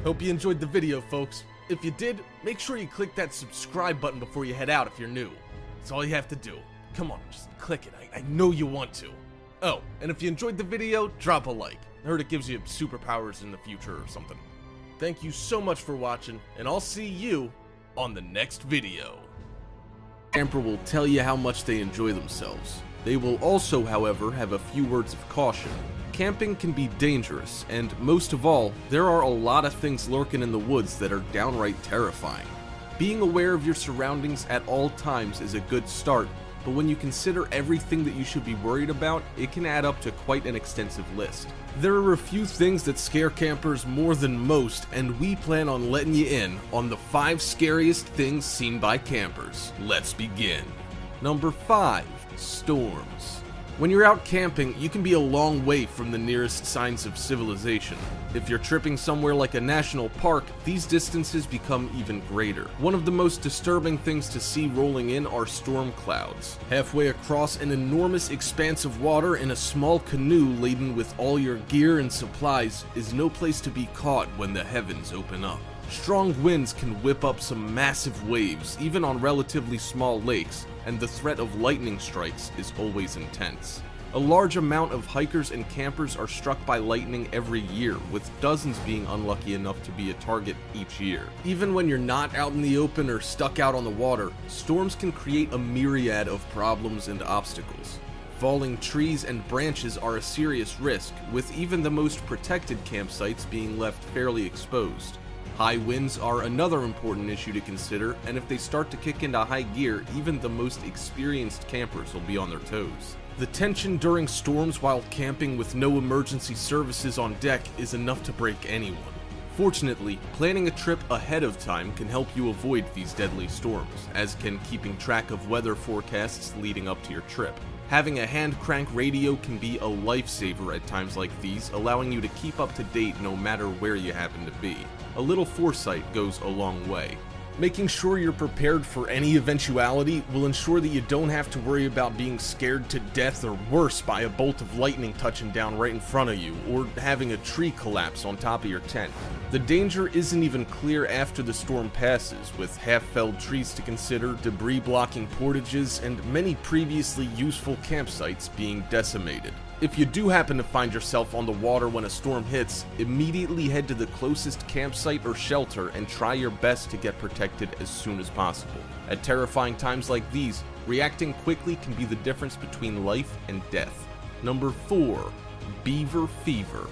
Hope you enjoyed the video, folks. If you did, make sure you click that subscribe button before you head out if you're new. That's all you have to do. Come on, just click it. I know you want to. Oh, and if you enjoyed the video, drop a like. I heard it gives you superpowers in the future or something. Thank you so much for watching, and I'll see you on the next video. Camper will tell you how much they enjoy themselves. They will also, however, have a few words of caution. Camping can be dangerous, and most of all, there are a lot of things lurking in the woods that are downright terrifying. Being aware of your surroundings at all times is a good start, but when you consider everything that you should be worried about, it can add up to quite an extensive list. There are a few things that scare campers more than most, and we plan on letting you in on the 5 scariest things seen by campers. Let's begin. Number 5. Storms. When you're out camping, you can be a long way from the nearest signs of civilization. If you're tripping somewhere like a national park, these distances become even greater. One of the most disturbing things to see rolling in are storm clouds. Halfway across an enormous expanse of water in a small canoe laden with all your gear and supplies is no place to be caught when the heavens open up. Strong winds can whip up some massive waves, even on relatively small lakes, and the threat of lightning strikes is always intense. A large amount of hikers and campers are struck by lightning every year, with dozens being unlucky enough to be a target each year. Even when you're not out in the open or stuck out on the water, storms can create a myriad of problems and obstacles. Falling trees and branches are a serious risk, with even the most protected campsites being left fairly exposed. High winds are another important issue to consider, and if they start to kick into high gear, even the most experienced campers will be on their toes. The tension during storms while camping with no emergency services on deck is enough to break anyone. Fortunately, planning a trip ahead of time can help you avoid these deadly storms, as can keeping track of weather forecasts leading up to your trip. Having a hand crank radio can be a lifesaver at times like these, allowing you to keep up to date no matter where you happen to be. A little foresight goes a long way. Making sure you're prepared for any eventuality will ensure that you don't have to worry about being scared to death or worse by a bolt of lightning touching down right in front of you, or having a tree collapse on top of your tent. The danger isn't even clear after the storm passes, with half-felled trees to consider, debris blocking portages, and many previously useful campsites being decimated. If you do happen to find yourself on the water when a storm hits, immediately head to the closest campsite or shelter and try your best to get protected as soon as possible. At terrifying times like these, reacting quickly can be the difference between life and death. Number 4. Beaver fever.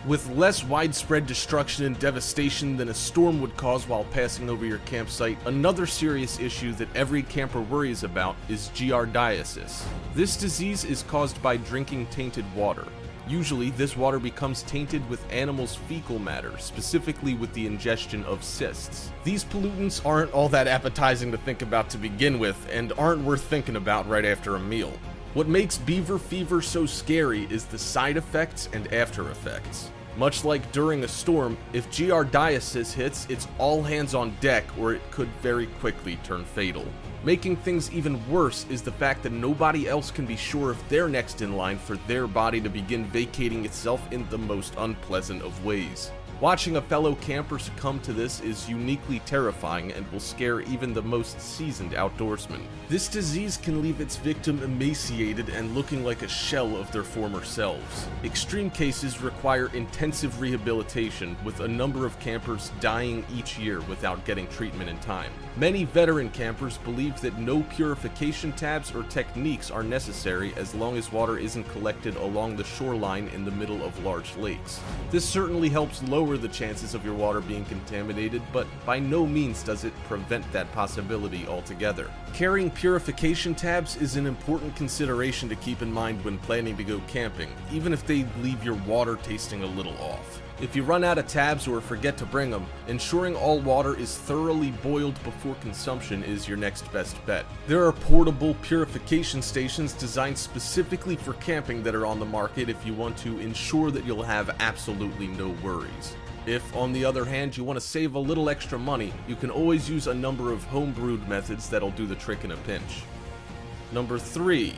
With less widespread destruction and devastation than a storm would cause while passing over your campsite, another serious issue that every camper worries about is giardiasis. This disease is caused by drinking tainted water. Usually, this water becomes tainted with animals' fecal matter, specifically with the ingestion of cysts. These pollutants aren't all that appetizing to think about to begin with, and aren't worth thinking about right after a meal. What makes beaver fever so scary is the side effects and after effects. Much like during a storm, if giardiasis hits, it's all hands on deck, or it could very quickly turn fatal. Making things even worse is the fact that nobody else can be sure if they're next in line for their body to begin vacating itself in the most unpleasant of ways. Watching a fellow camper succumb to this is uniquely terrifying and will scare even the most seasoned outdoorsman. This disease can leave its victim emaciated and looking like a shell of their former selves. Extreme cases require intensive rehabilitation, with a number of campers dying each year without getting treatment in time. Many veteran campers believe that no purification tabs or techniques are necessary as long as water isn't collected along the shoreline in the middle of large lakes. This certainly helps lower the chances of your water being contaminated, but by no means does it prevent that possibility altogether. Carrying purification tabs is an important consideration to keep in mind when planning to go camping, even if they leave your water tasting a little off. If you run out of tabs or forget to bring them, ensuring all water is thoroughly boiled before consumption is your next best bet. There are portable purification stations designed specifically for camping that are on the market if you want to ensure that you'll have absolutely no worries. If, on the other hand, you want to save a little extra money, you can always use a number of home-brewed methods that'll do the trick in a pinch. Number 3.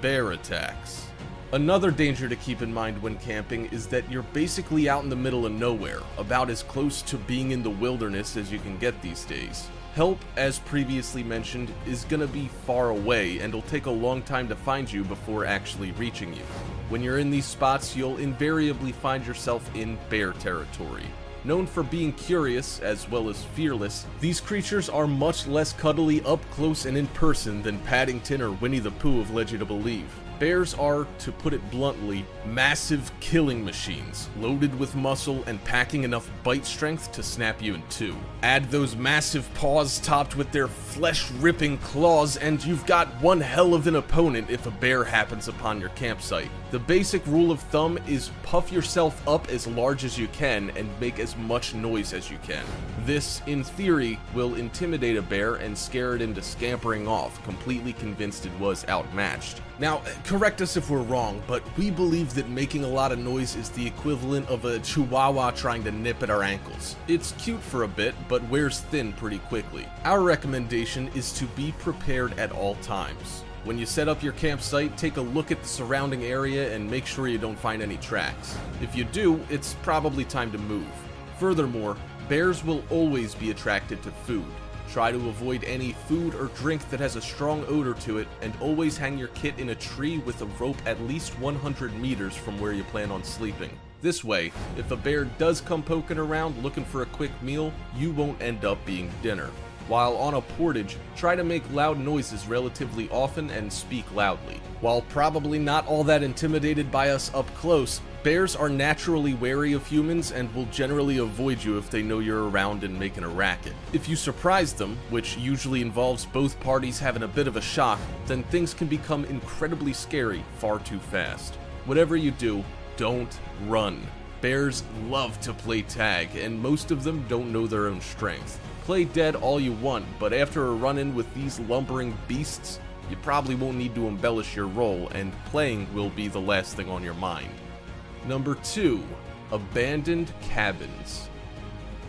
Bear attacks. Another danger to keep in mind when camping is that you're basically out in the middle of nowhere, about as close to being in the wilderness as you can get these days. Help, as previously mentioned, is gonna be far away and it'll take a long time to find you before actually reaching you. When you're in these spots, you'll invariably find yourself in bear territory. Known for being curious as well as fearless, these creatures are much less cuddly up close and in person than Paddington or Winnie the Pooh have led you to believe. Bears are, to put it bluntly, massive killing machines, loaded with muscle and packing enough bite strength to snap you in two. Add those massive paws topped with their flesh-ripping claws, and you've got one hell of an opponent if a bear happens upon your campsite. The basic rule of thumb is puff yourself up as large as you can and make as much noise as you can. This, in theory, will intimidate a bear and scare it into scampering off, completely convinced it was outmatched. Now, correct us if we're wrong, but we believe that making a lot of noise is the equivalent of a chihuahua trying to nip at our ankles. It's cute for a bit, but wears thin pretty quickly. Our recommendation is to be prepared at all times. When you set up your campsite, take a look at the surrounding area and make sure you don't find any tracks. If you do, it's probably time to move. Furthermore, bears will always be attracted to food. Try to avoid any food or drink that has a strong odor to it, and always hang your kit in a tree with a rope at least 100 meters from where you plan on sleeping. This way, if a bear does come poking around looking for a quick meal, you won't end up being dinner. While on a portage, try to make loud noises relatively often and speak loudly. While probably not all that intimidated by us up close, bears are naturally wary of humans and will generally avoid you if they know you're around and making a racket. If you surprise them, which usually involves both parties having a bit of a shock, then things can become incredibly scary far too fast. Whatever you do, don't run. Bears love to play tag, and most of them don't know their own strength. Play dead all you want, but after a run-in with these lumbering beasts, you probably won't need to embellish your role, and playing will be the last thing on your mind. Number 2. Abandoned cabins.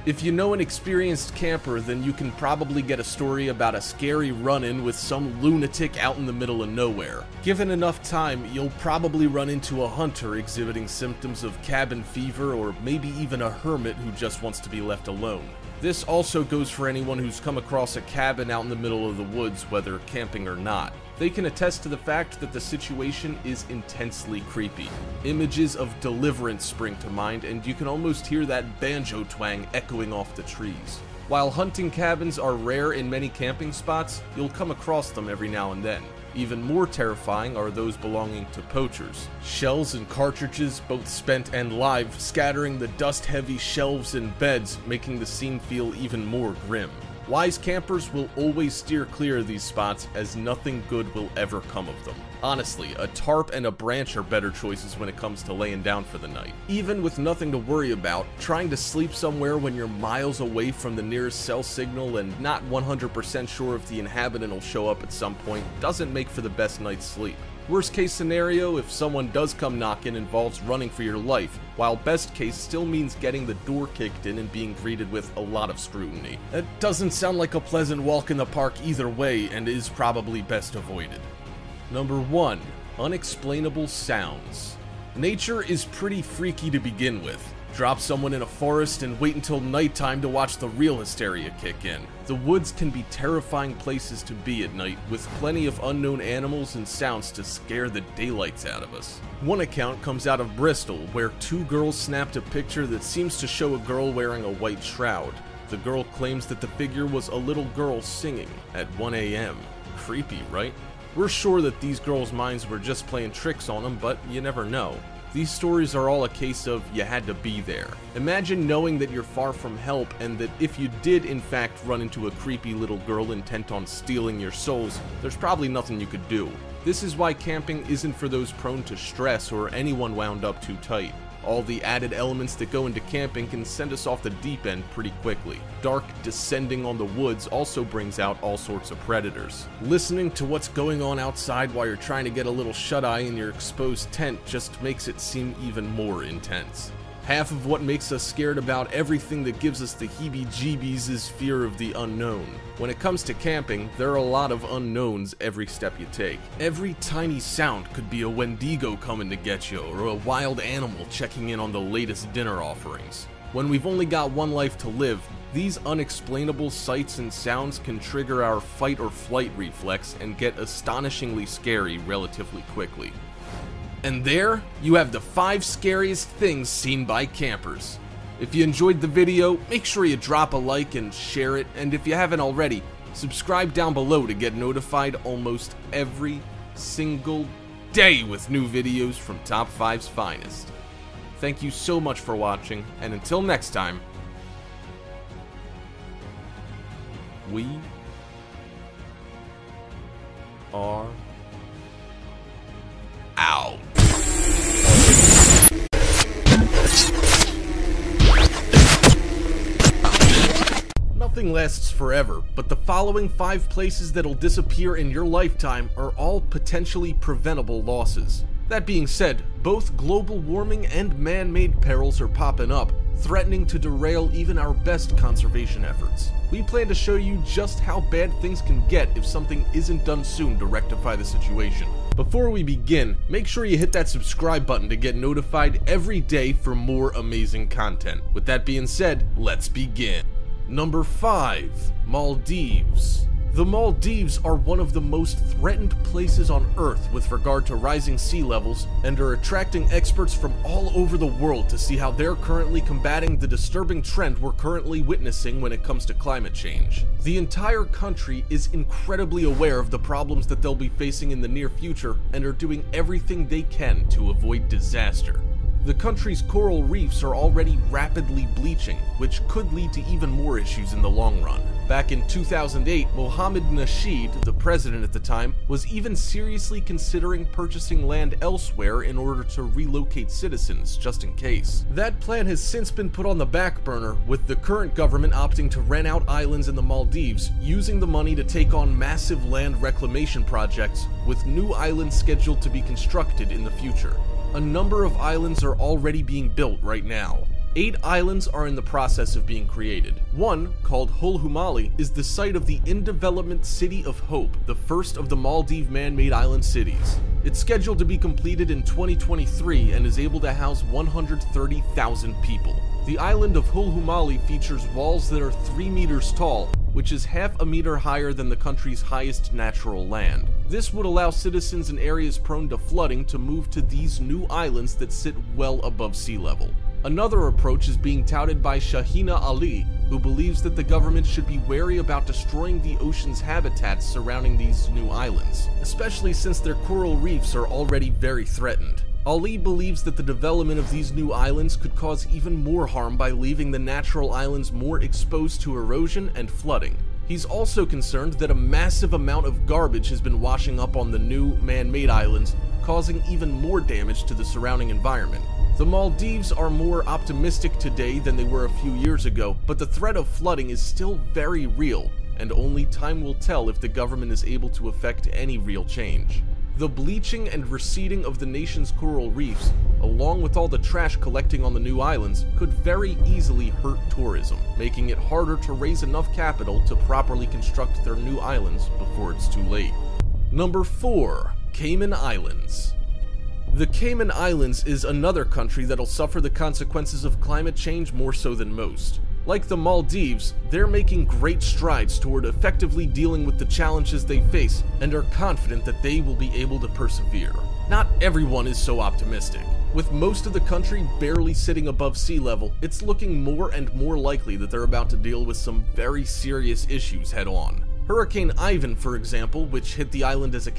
If you know an experienced camper, then you can probably get a story about a scary run-in with some lunatic out in the middle of nowhere. Given enough time, you'll probably run into a hunter exhibiting symptoms of cabin fever, or maybe even a hermit who just wants to be left alone. This also goes for anyone who's come across a cabin out in the middle of the woods, whether camping or not. They can attest to the fact that the situation is intensely creepy. Images of Deliverance spring to mind, and you can almost hear that banjo twang echoing off the trees. While hunting cabins are rare in many camping spots, you'll come across them every now and then. Even more terrifying are those belonging to poachers. Shells and cartridges, both spent and live, scattering the dust-heavy shelves and beds, making the scene feel even more grim. Wise campers will always steer clear of these spots, as nothing good will ever come of them. Honestly, a tarp and a branch are better choices when it comes to laying down for the night. Even with nothing to worry about, trying to sleep somewhere when you're miles away from the nearest cell signal and not 100% sure if the inhabitant will show up at some point doesn't make for the best night's sleep. Worst case scenario, if someone does come knocking, involves running for your life, while best case still means getting the door kicked in and being greeted with a lot of scrutiny. That doesn't sound like a pleasant walk in the park either way, and is probably best avoided. Number 1. Unexplainable sounds. Nature is pretty freaky to begin with. Drop someone in a forest and wait until nighttime to watch the real hysteria kick in. The woods can be terrifying places to be at night, with plenty of unknown animals and sounds to scare the daylights out of us. One account comes out of Bristol, where 2 girls snapped a picture that seems to show a girl wearing a white shroud. The girl claims that the figure was a little girl singing at 1 a.m. Creepy, right? We're sure that these girls' minds were just playing tricks on them, but you never know. These stories are all a case of you had to be there. Imagine knowing that you're far from help, and that if you did in fact run into a creepy little girl intent on stealing your souls, there's probably nothing you could do. This is why camping isn't for those prone to stress or anyone wound up too tight. All the added elements that go into camping can send us off the deep end pretty quickly. Dark descending on the woods also brings out all sorts of predators. Listening to what's going on outside while you're trying to get a little shut-eye in your exposed tent just makes it seem even more intense. Half of what makes us scared about everything that gives us the heebie-jeebies is fear of the unknown. When it comes to camping, there are a lot of unknowns every step you take. Every tiny sound could be a Wendigo coming to get you, or a wild animal checking in on the latest dinner offerings. When we've only got one life to live, these unexplainable sights and sounds can trigger our fight or flight reflex and get astonishingly scary relatively quickly. And there, you have the 5 scariest things seen by campers. If you enjoyed the video, make sure you drop a like and share it, and if you haven't already, subscribe down below to get notified almost every single day with new videos from Top 5's finest. Thank you so much for watching, and until next time, we are out. Nothing lasts forever, but the following 5 places that'll disappear in your lifetime are all potentially preventable losses. That being said, both global warming and man-made perils are popping up, threatening to derail even our best conservation efforts. We plan to show you just how bad things can get if something isn't done soon to rectify the situation. Before we begin, make sure you hit that subscribe button to get notified every day for more amazing content. With that being said, let's begin. Number 5. Maldives. The Maldives are one of the most threatened places on Earth with regard to rising sea levels, and are attracting experts from all over the world to see how they're currently combating the disturbing trend we're currently witnessing when it comes to climate change. The entire country is incredibly aware of the problems that they'll be facing in the near future, and are doing everything they can to avoid disaster. The country's coral reefs are already rapidly bleaching, which could lead to even more issues in the long run. Back in 2008, Mohammed Nasheed, the president at the time, was even seriously considering purchasing land elsewhere in order to relocate citizens, just in case. That plan has since been put on the back burner, with the current government opting to rent out islands in the Maldives, using the money to take on massive land reclamation projects, with new islands scheduled to be constructed in the future. A number of islands are already being built right now. 8 islands are in the process of being created. One, called Hulhumali, is the site of the in-development City of Hope, the first of the Maldive man-made island cities. It's scheduled to be completed in 2023 and is able to house 130,000 people. The island of Hulhumali features walls that are 3 meters tall, which is half a meter higher than the country's highest natural land. This would allow citizens in areas prone to flooding to move to these new islands that sit well above sea level. Another approach is being touted by Shahina Ali, who believes that the government should be wary about destroying the ocean's habitats surrounding these new islands, especially since their coral reefs are already very threatened. Ali believes that the development of these new islands could cause even more harm by leaving the natural islands more exposed to erosion and flooding. He's also concerned that a massive amount of garbage has been washing up on the new man-made islands, causing even more damage to the surrounding environment. The Maldives are more optimistic today than they were a few years ago, but the threat of flooding is still very real, and only time will tell if the government is able to effect any real change. The bleaching and receding of the nation's coral reefs, along with all the trash collecting on the new islands, could very easily hurt tourism, making it harder to raise enough capital to properly construct their new islands before it's too late. Number 4. Cayman Islands. The Cayman Islands is another country that'll suffer the consequences of climate change more so than most. Like the Maldives, they're making great strides toward effectively dealing with the challenges they face, and are confident that they will be able to persevere. Not everyone is so optimistic. With most of the country barely sitting above sea level, it's looking more and more likely that they're about to deal with some very serious issues head on. Hurricane Ivan, for example, which hit the island as a